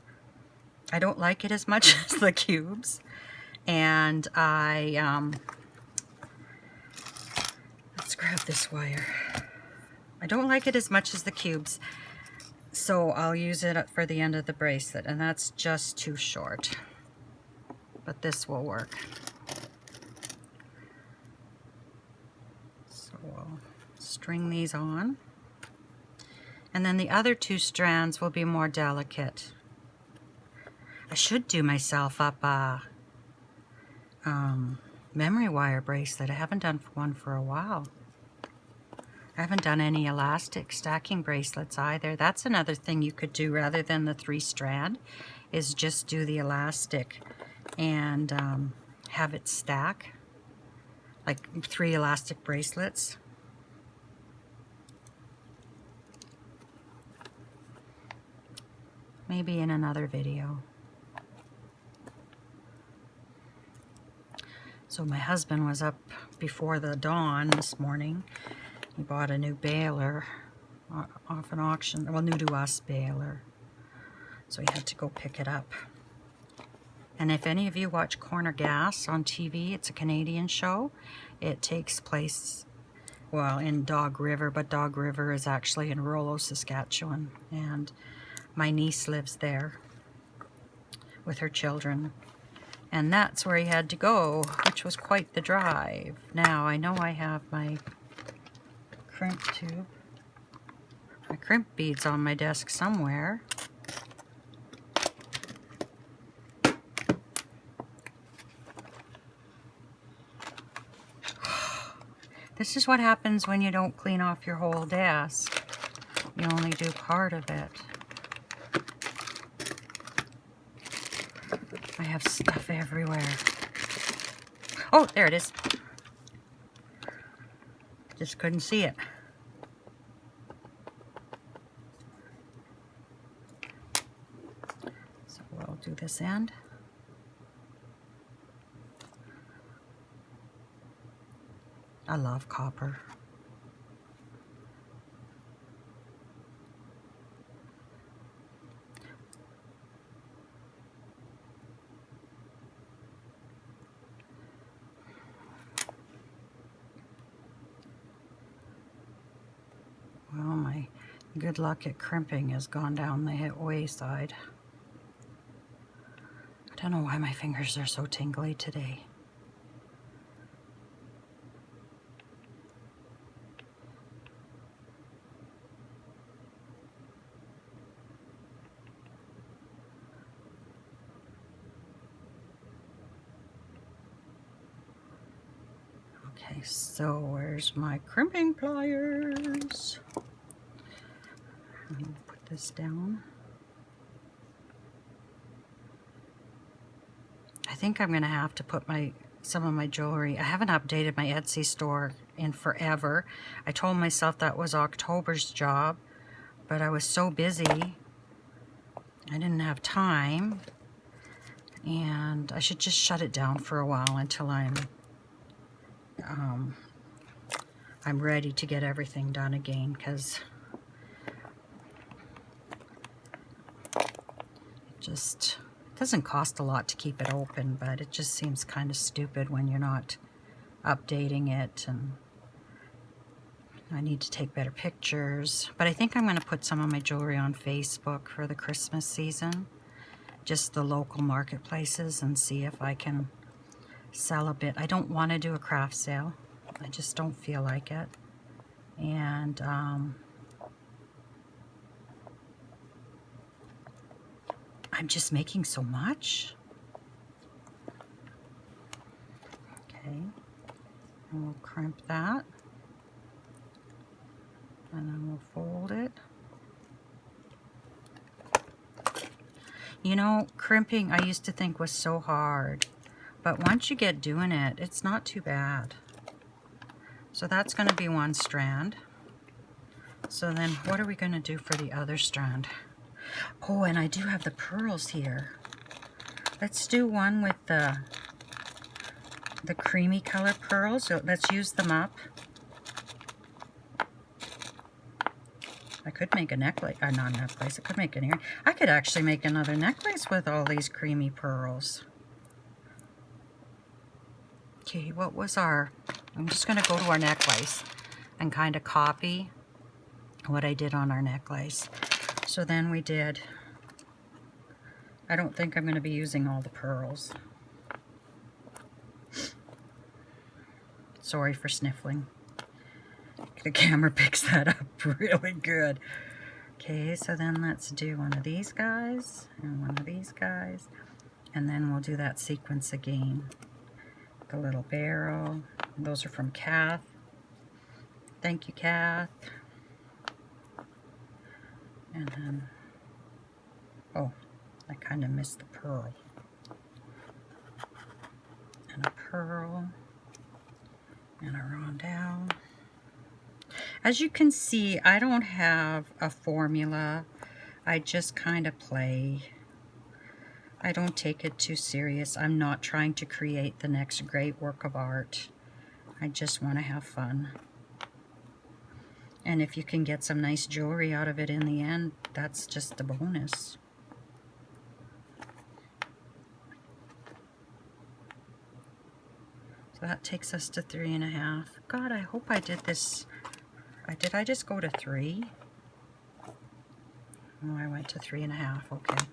I don't like it as much as the cubes. And let's grab this wire. I don't like it as much as the cubes. So I'll use it for the end of the bracelet. And that's just too short. But this will work. So we'll string these on. And then the other two strands will be more delicate. I should do myself up a memory wire bracelet. I haven't done one for a while. I haven't done any elastic stacking bracelets either. That's another thing you could do rather than the 3-strand, is just do the elastic and have it stack, like 3 elastic bracelets. Maybe in another video. So my husband was up before the dawn this morning. He bought a new baler off an auction, well, new to us baler. So he had to go pick it up. And if any of you watch Corner Gas on TV, it's a Canadian show. It takes place, well, in Dog River, but Dog River is actually in Rollo, Saskatchewan. And my niece lives there with her children. And that's where he had to go, which was quite the drive. Now, I know I have my crimp tube, my crimp beads on my desk somewhere. This is what happens when you don't clean off your whole desk. You only do part of it. I have stuff everywhere. Oh, there it is. Just couldn't see it. So we'll do this end. I love copper. Well, my good luck at crimping has gone down the wayside. I don't know why my fingers are so tingly today. Okay, so where's my crimping pliers? I'm going to put this down. I think I'm going to have to put some of my jewelry. I haven't updated my Etsy store in forever. I told myself that was October's job, but I was so busy, I didn't have time, and I should just shut it down for a while until I'm ready to get everything done again, because it doesn't cost a lot to keep it open, but it just seems kind of stupid when you're not updating it, and I need to take better pictures. But I think I'm going to put some of my jewelry on Facebook for the Christmas season, just the local marketplaces, and see if I can sell a bit. I don't want to do a craft sale. I just don't feel like it. And I'm just making so much. Okay, and we'll crimp that, and then we'll fold it. You know, crimping I used to think was so hard, but once you get doing it, it's not too bad. So that's going to be one strand. So then what are we going to do for the other strand? Oh, and I do have the pearls here. Let's do one with the the creamy color pearls. So let's use them up. I could make a necklace, not a necklace, I could make an earring. I could actually make another necklace with all these creamy pearls. Okay, what was our, I'm just going to go to our necklace and kind of copy what I did on our necklace. So then we did, I don't think I'm going to be using all the pearls. Sorry for sniffling. The camera picks that up really good. Okay, so then let's do one of these guys and one of these guys. And then we'll do that sequence again. The little barrel. Those are from Kath. Thank you, Kath. And then, oh, I kind of missed the pearl. And a pearl. And a rondelle. As you can see, I don't have a formula. I just kind of play. I don't take it too serious. I'm not trying to create the next great work of art. I just want to have fun. And if you can get some nice jewelry out of it in the end, that's just a bonus. So that takes us to 3.5. God, I hope I did this. Did I just go to 3? Oh, I went to 3.5. Okay.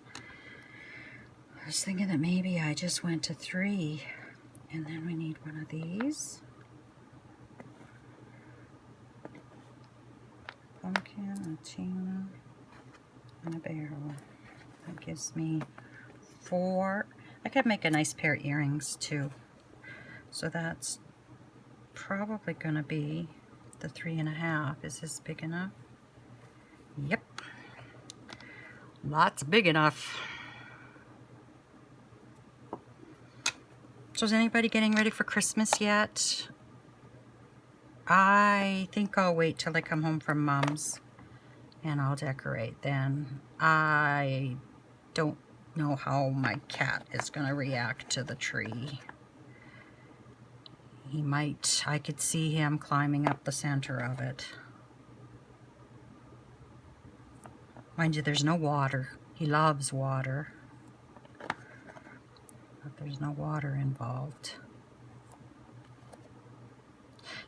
I was thinking that maybe I just went to 3. And then we need one of these. Pumpkin, a tuna, and a barrel. That gives me 4. I could make a nice pair of earrings too. So that's probably going to be the 3.5. Is this big enough? Yep. Lots big enough. So is anybody getting ready for Christmas yet? I think I'll wait till I come home from Mom's and I'll decorate then. I don't know how my cat is going to react to the tree. He might, I could see him climbing up the center of it. Mind you, there's no water. He loves water. But there's no water involved.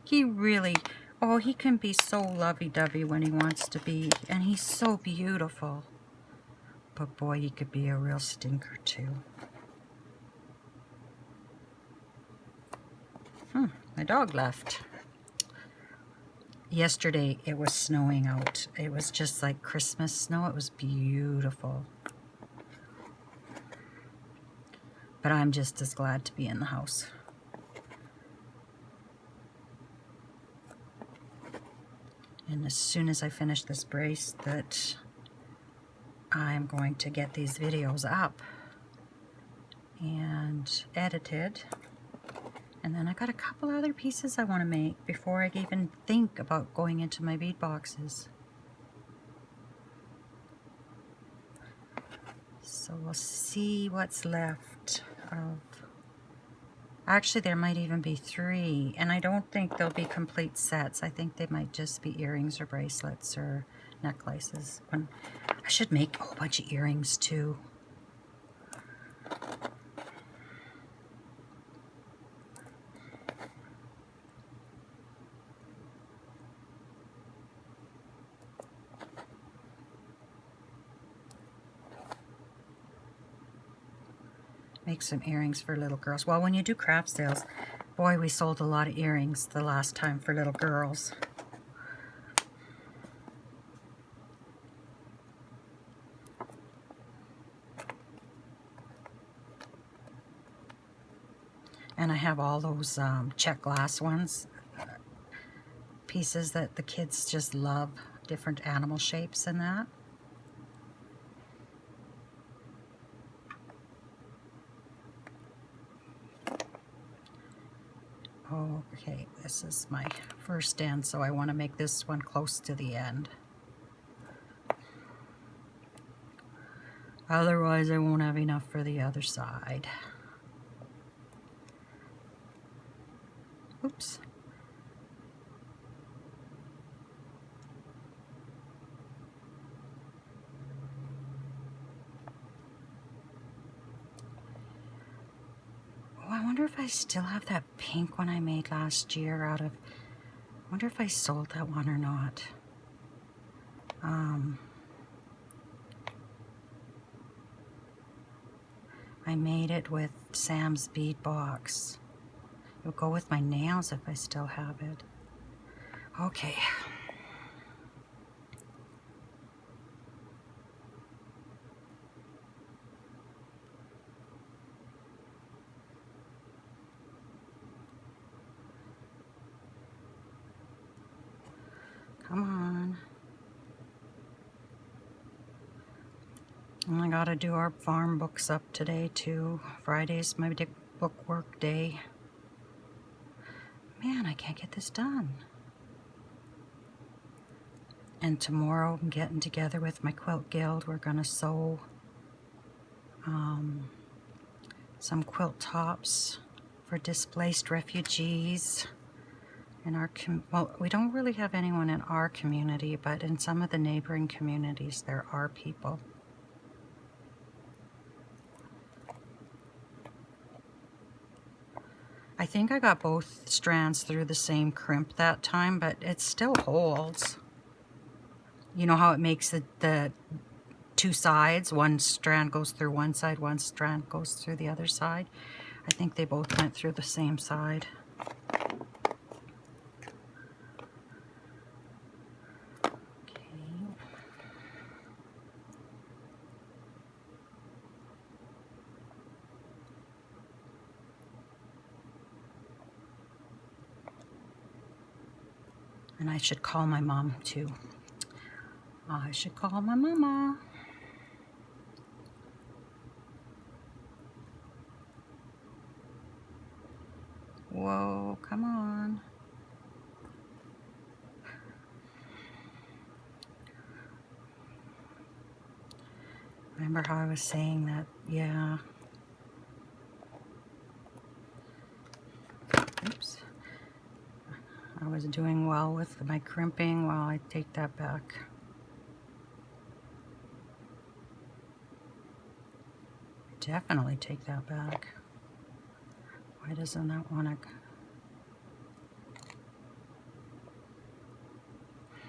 He really, oh, he can be so lovey-dovey when he wants to be. And he's so beautiful. But boy, he could be a real stinker too. My dog left. Yesterday it was snowing out. It was just like Christmas snow. It was beautiful. But I'm just as glad to be in the house. And as soon as I finish this bracelet, I'm going to get these videos up and edited. And then I got a couple other pieces I want to make before I even think about going into my bead boxes. So we'll see what's left of... Actually, there might even be 3. And I don't think they'll be complete sets. I think they might just be earrings or bracelets or necklaces. I should make a whole bunch of earrings too. Make some earrings for little girls. Well, when you do craft sales, boy, we sold a lot of earrings the last time for little girls. And I have all those check glass ones, pieces that the kids just love, different animal shapes and that. Okay, this is my first end, so I want to make this one close to the end. Otherwise, I won't have enough for the other side. Oops. Oh, I wonder if I still have that pink one I made last year out of... I wonder if I sold that one or not. I made it with Sam's bead box. It'll go with my nails if I still have it. Okay. Come on. And I gotta do our farm books up today too. Friday's my book work day. Man, I can't get this done. And tomorrow I'm getting together with my quilt guild. We're gonna sew some quilt tops for displaced refugees in our well, we don't really have anyone in our community, but in some of the neighboring communities there are people. I think I got both strands through the same crimp that time, but it still holds. You know how it makes the two sides? One strand goes through one side, one strand goes through the other side. I think they both went through the same side. And I should call my mom too. I should call my mama. Whoa, come on. Remember how I was saying that? Yeah. Oops. I was doing well with my crimping. Well, I take that back. Definitely take that back. Why doesn't that want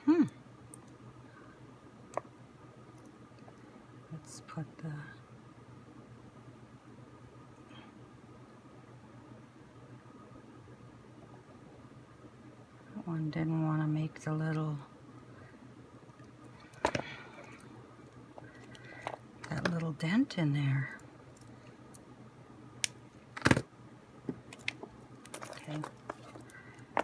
to... Let's put the... That one didn't want to make the little... that little dent in there. Okay.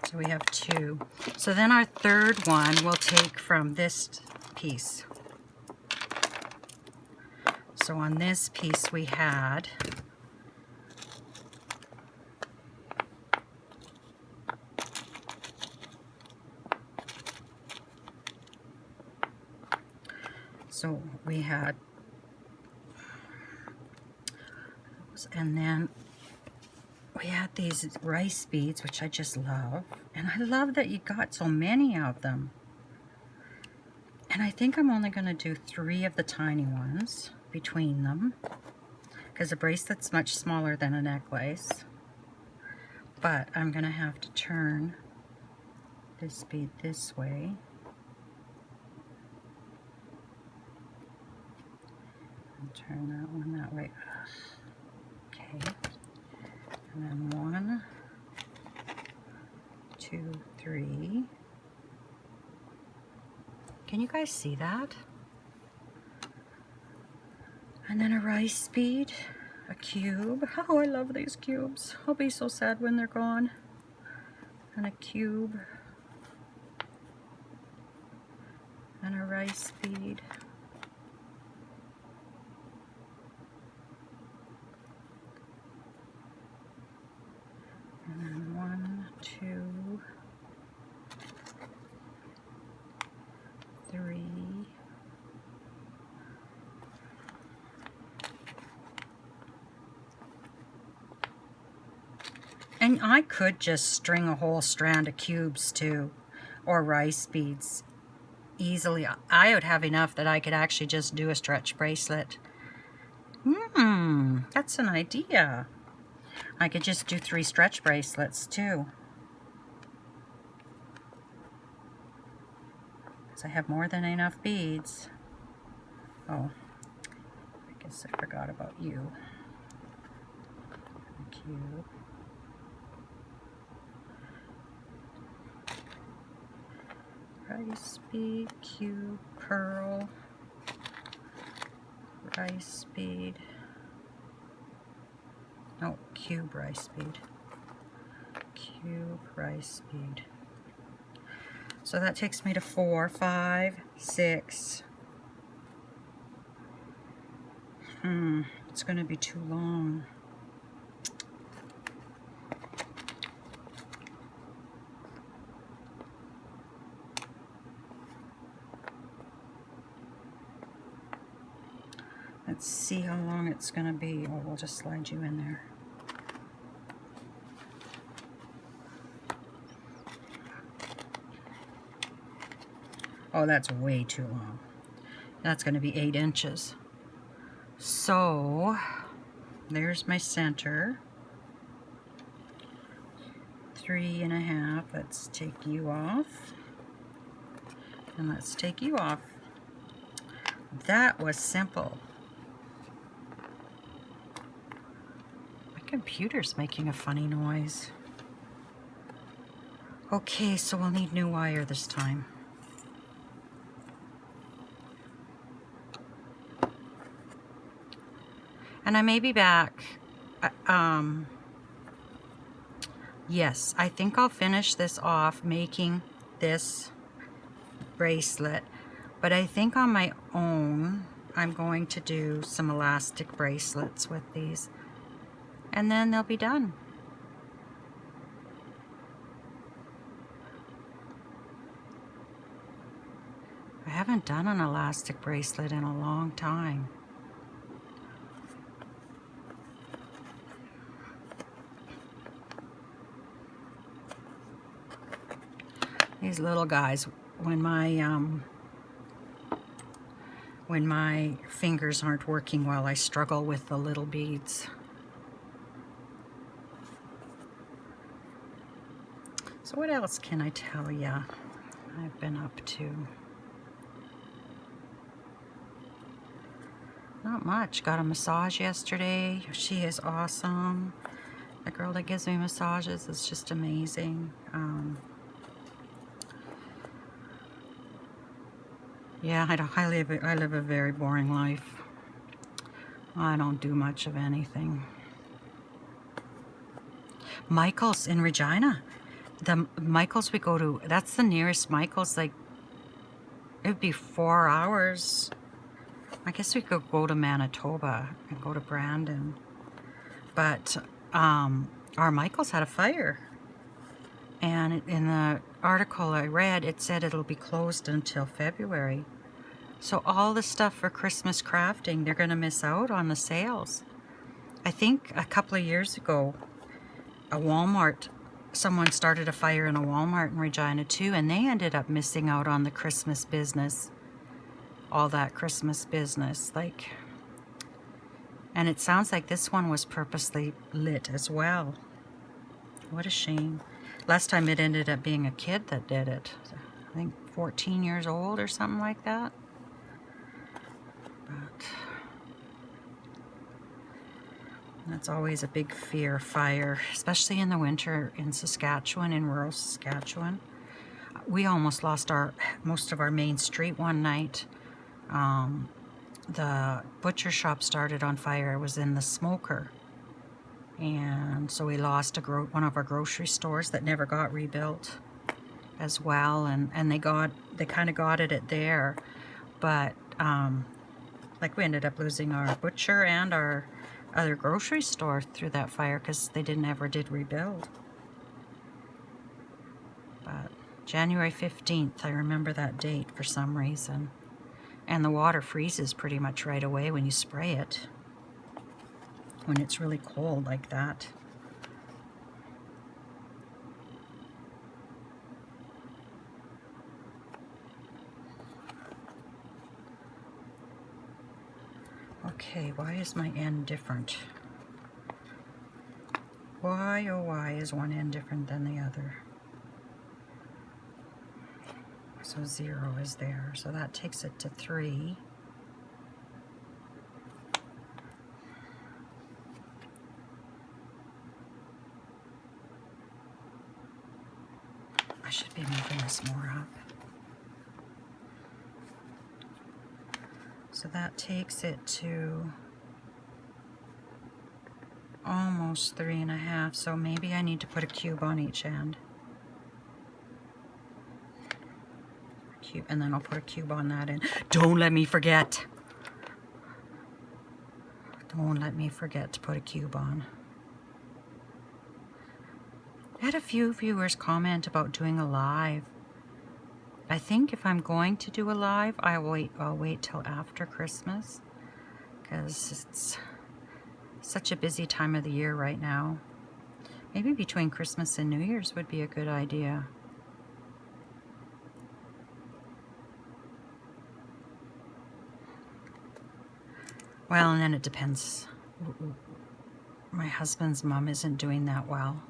So we have two. So then our third one we'll take from this piece. So on this piece we had and then we had these rice beads, which I just love. And I love that you got so many of them. And I think I'm only going to do 3 of the tiny ones between them, because a bracelet's much smaller than a necklace. But I'm going to have to turn this bead this way. And turn that one that way. Okay. And then 1, 2, 3. Can you guys see that? And then a rice bead, a cube. Oh, I love these cubes. I'll be so sad when they're gone. And a cube. And a rice bead. And then 1, 2, 3. And I could just string a whole strand of cubes too, or rice beads easily. I would have enough that I could actually just do a stretch bracelet. That's an idea. I could just do 3 stretch bracelets too. Because I have more than enough beads. Oh, I guess I forgot about you. Cube. Rice bead, cube, pearl, rice bead. No, cube rice bead. Cube rice bead. So that takes me to 4, 5, 6. It's going to be too long. Let's see how long it's going to be. Oh, we'll just slide you in there. Oh, that's way too long. That's going to be 8 inches. So, there's my center. 3.5. Let's take you off. And let's take you off. That was simple. My computer's making a funny noise. Okay, so we'll need new wire this time. And I may be back. Yes, I think I'll finish this off making this bracelet. But I think on my own, I'm going to do some elastic bracelets with these. And then they'll be done. I haven't done an elastic bracelet in a long time. These little guys, when my fingers aren't working well, I struggle with the little beads. So what else can I tell you I've been up to? Not much. Got a massage yesterday. She is awesome. The girl that gives me massages is just amazing. Yeah, I live a very boring life. I don't do much of anything. Michael's in Regina. The Michael's we go to, that's the nearest Michael's. Like, it would be 4 hours. I guess we could go to Manitoba and go to Brandon. But our Michael's had a fire. And in the article I read, it said it'll be closed until February. So all the stuff for Christmas crafting, they're going to miss out on the sales. I think a couple of years ago, a Walmart, someone started a fire in a Walmart in Regina too, and they ended up missing out on the Christmas business. All that Christmas business. Like, and it sounds like this one was purposely lit as well. What a shame. Last time it ended up being a kid that did it. I think 14 years old or something like that. But that's always a big fear, fire, especially in the winter in Saskatchewan, in rural Saskatchewan. We almost lost most of our main street one night. The butcher shop started on fire. It was in the smoker. And so we lost one of our grocery stores that never got rebuilt as well, and they kind of got it there, but like we ended up losing our butcher and our other grocery store through that fire because they never did rebuild. But January 15th, I remember that date for some reason, and the water freezes pretty much right away when you spray it. When it's really cold like that. Okay, why is my end different? Why, oh why is one end different than the other? So 0 is there, so that takes it to 3. I should be moving this more up. So that takes it to almost 3.5, so maybe I need to put a cube on each end. Cube, and then I'll put a cube on that end. Don't let me forget. Don't let me forget to put a cube on. I had a few viewers comment about doing a live. I think if I'm going to do a live, I'll wait till after Christmas, because it's such a busy time of the year right now. Maybe between Christmas and New Year's would be a good idea. Well, and then it depends. My husband's mom isn't doing that well.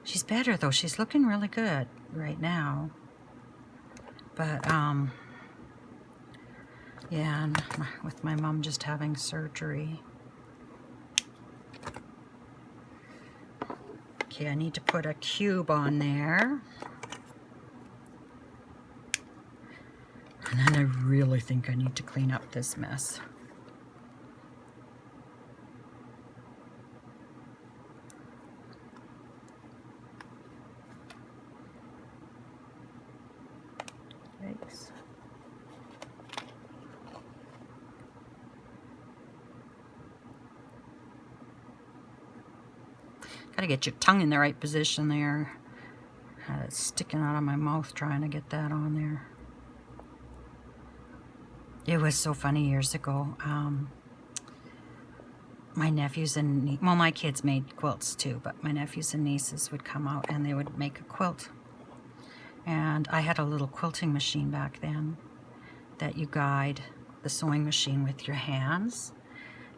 She's better though. She's looking really good right now. But, yeah, and with my mom just having surgery. Okay, I need to put a cube on there. And then I really think I need to clean up this mess. Yikes. Gotta get your tongue in the right position there. Had it sticking out of my mouth trying to get that on there. It was so funny years ago. My nephews and, well, my kids made quilts too, but my nephews and nieces would come out and they would make a quilt. And I had a little quilting machine back then that you guide the sewing machine with your hands.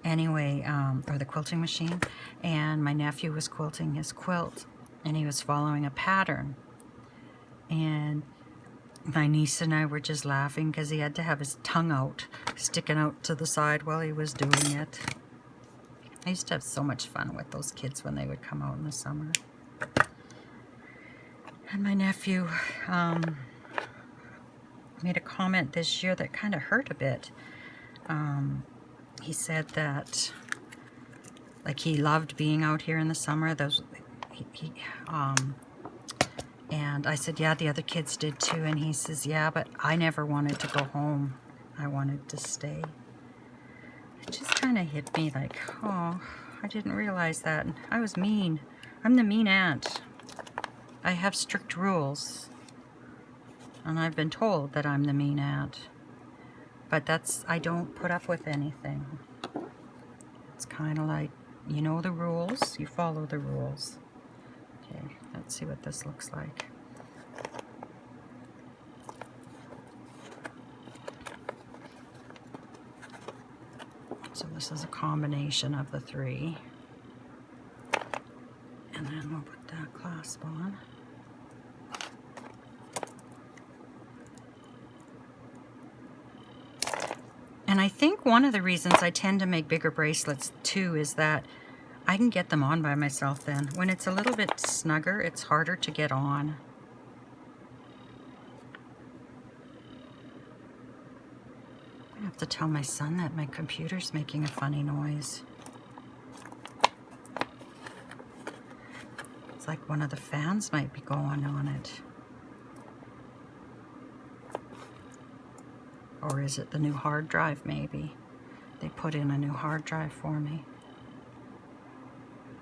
Anyway, or the quilting machine. And my nephew was quilting his quilt and he was following a pattern. And my niece and I were just laughing because he had to have his tongue out, sticking out to the side while he was doing it. I used to have so much fun with those kids when they would come out in the summer. And my nephew made a comment this year that kind of hurt a bit. He said that, like, he loved being out here in the summer. And I said, yeah, the other kids did too. And he says, yeah, but I never wanted to go home. I wanted to stay. It just kind of hit me like, oh, I didn't realize that. I was mean. I'm the mean aunt. I have strict rules. And I've been told that I'm the mean aunt. But I don't put up with anything. It's kind of like, you know the rules, you follow the rules. Okay, let's see what this looks like. So this is a combination of the 3. And then we'll put that clasp on. And I think one of the reasons I tend to make bigger bracelets too is that I can get them on by myself then. When it's a little bit snugger, it's harder to get on. I have to tell my son that my computer's making a funny noise. It's like one of the fans might be going on it. Or is it the new hard drive maybe? They put in a new hard drive for me,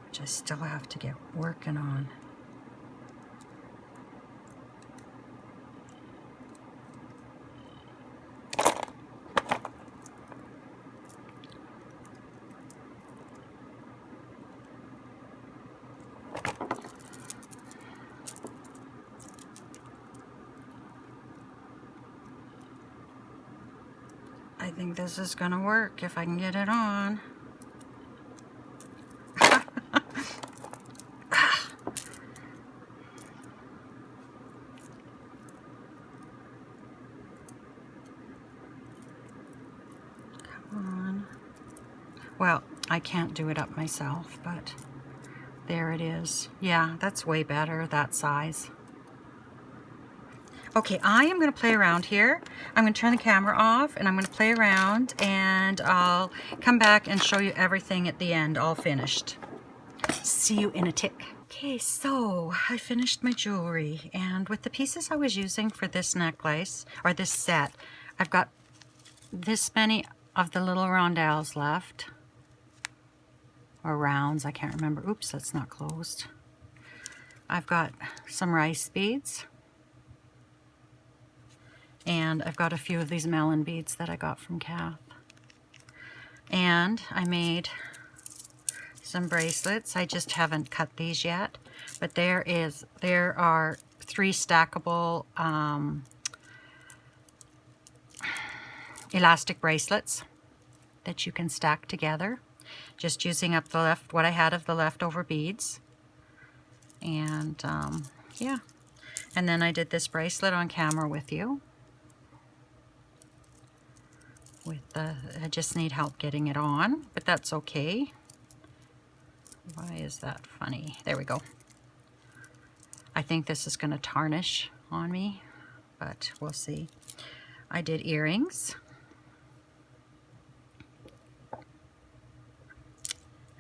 which I still have to get working on. I think this is gonna work if I can get it on. Well, I can't do it up myself, but there it is. Yeah, that's way better, that size. Okay, I am going to play around here. I'm going to turn the camera off and I'm going to play around, and I'll come back and show you everything at the end, all finished. See you in a tick. Okay, so I finished my jewelry, and with the pieces I was using for this necklace, or this set, I've got this many of the little rondelles left. Or rounds, I can't remember. Oops, that's not closed. I've got some rice beads. And I've got a few of these melon beads that I got from Kath. And I made some bracelets. I just haven't cut these yet. But there are 3 stackable elastic bracelets that you can stack together. Just using up what I had of the leftover beads. And yeah. And then I did this bracelet on camera with you. I just need help getting it on, but that's okay. Why is that funny? There we go. I think this is going to tarnish on me, but we'll see. I did earrings.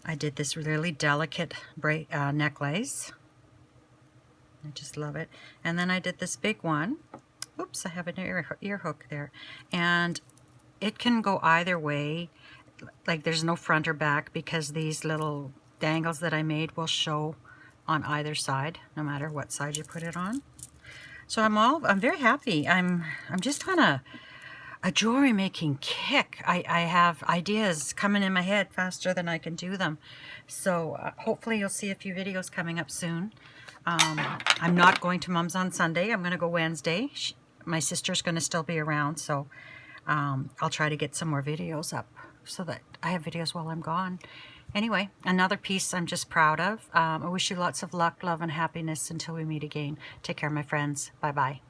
I did this really delicate necklace. I just love it. And then I did this big one. Oops, I have an ear hook there. And it can go either way. Like there's no front or back, because these little dangles that I made will show on either side, no matter what side you put it on. So I'm very happy. I'm just on a jewelry making kick. I have ideas coming in my head faster than I can do them. So hopefully you'll see a few videos coming up soon. I'm not going to Mom's on Sunday. I'm going to go Wednesday. My sister's going to still be around, so I'll try to get some more videos up so that I have videos while I'm gone. Anyway, another piece I'm just proud of. I wish you lots of luck, love, and happiness until we meet again. Take care, my friends. Bye-bye.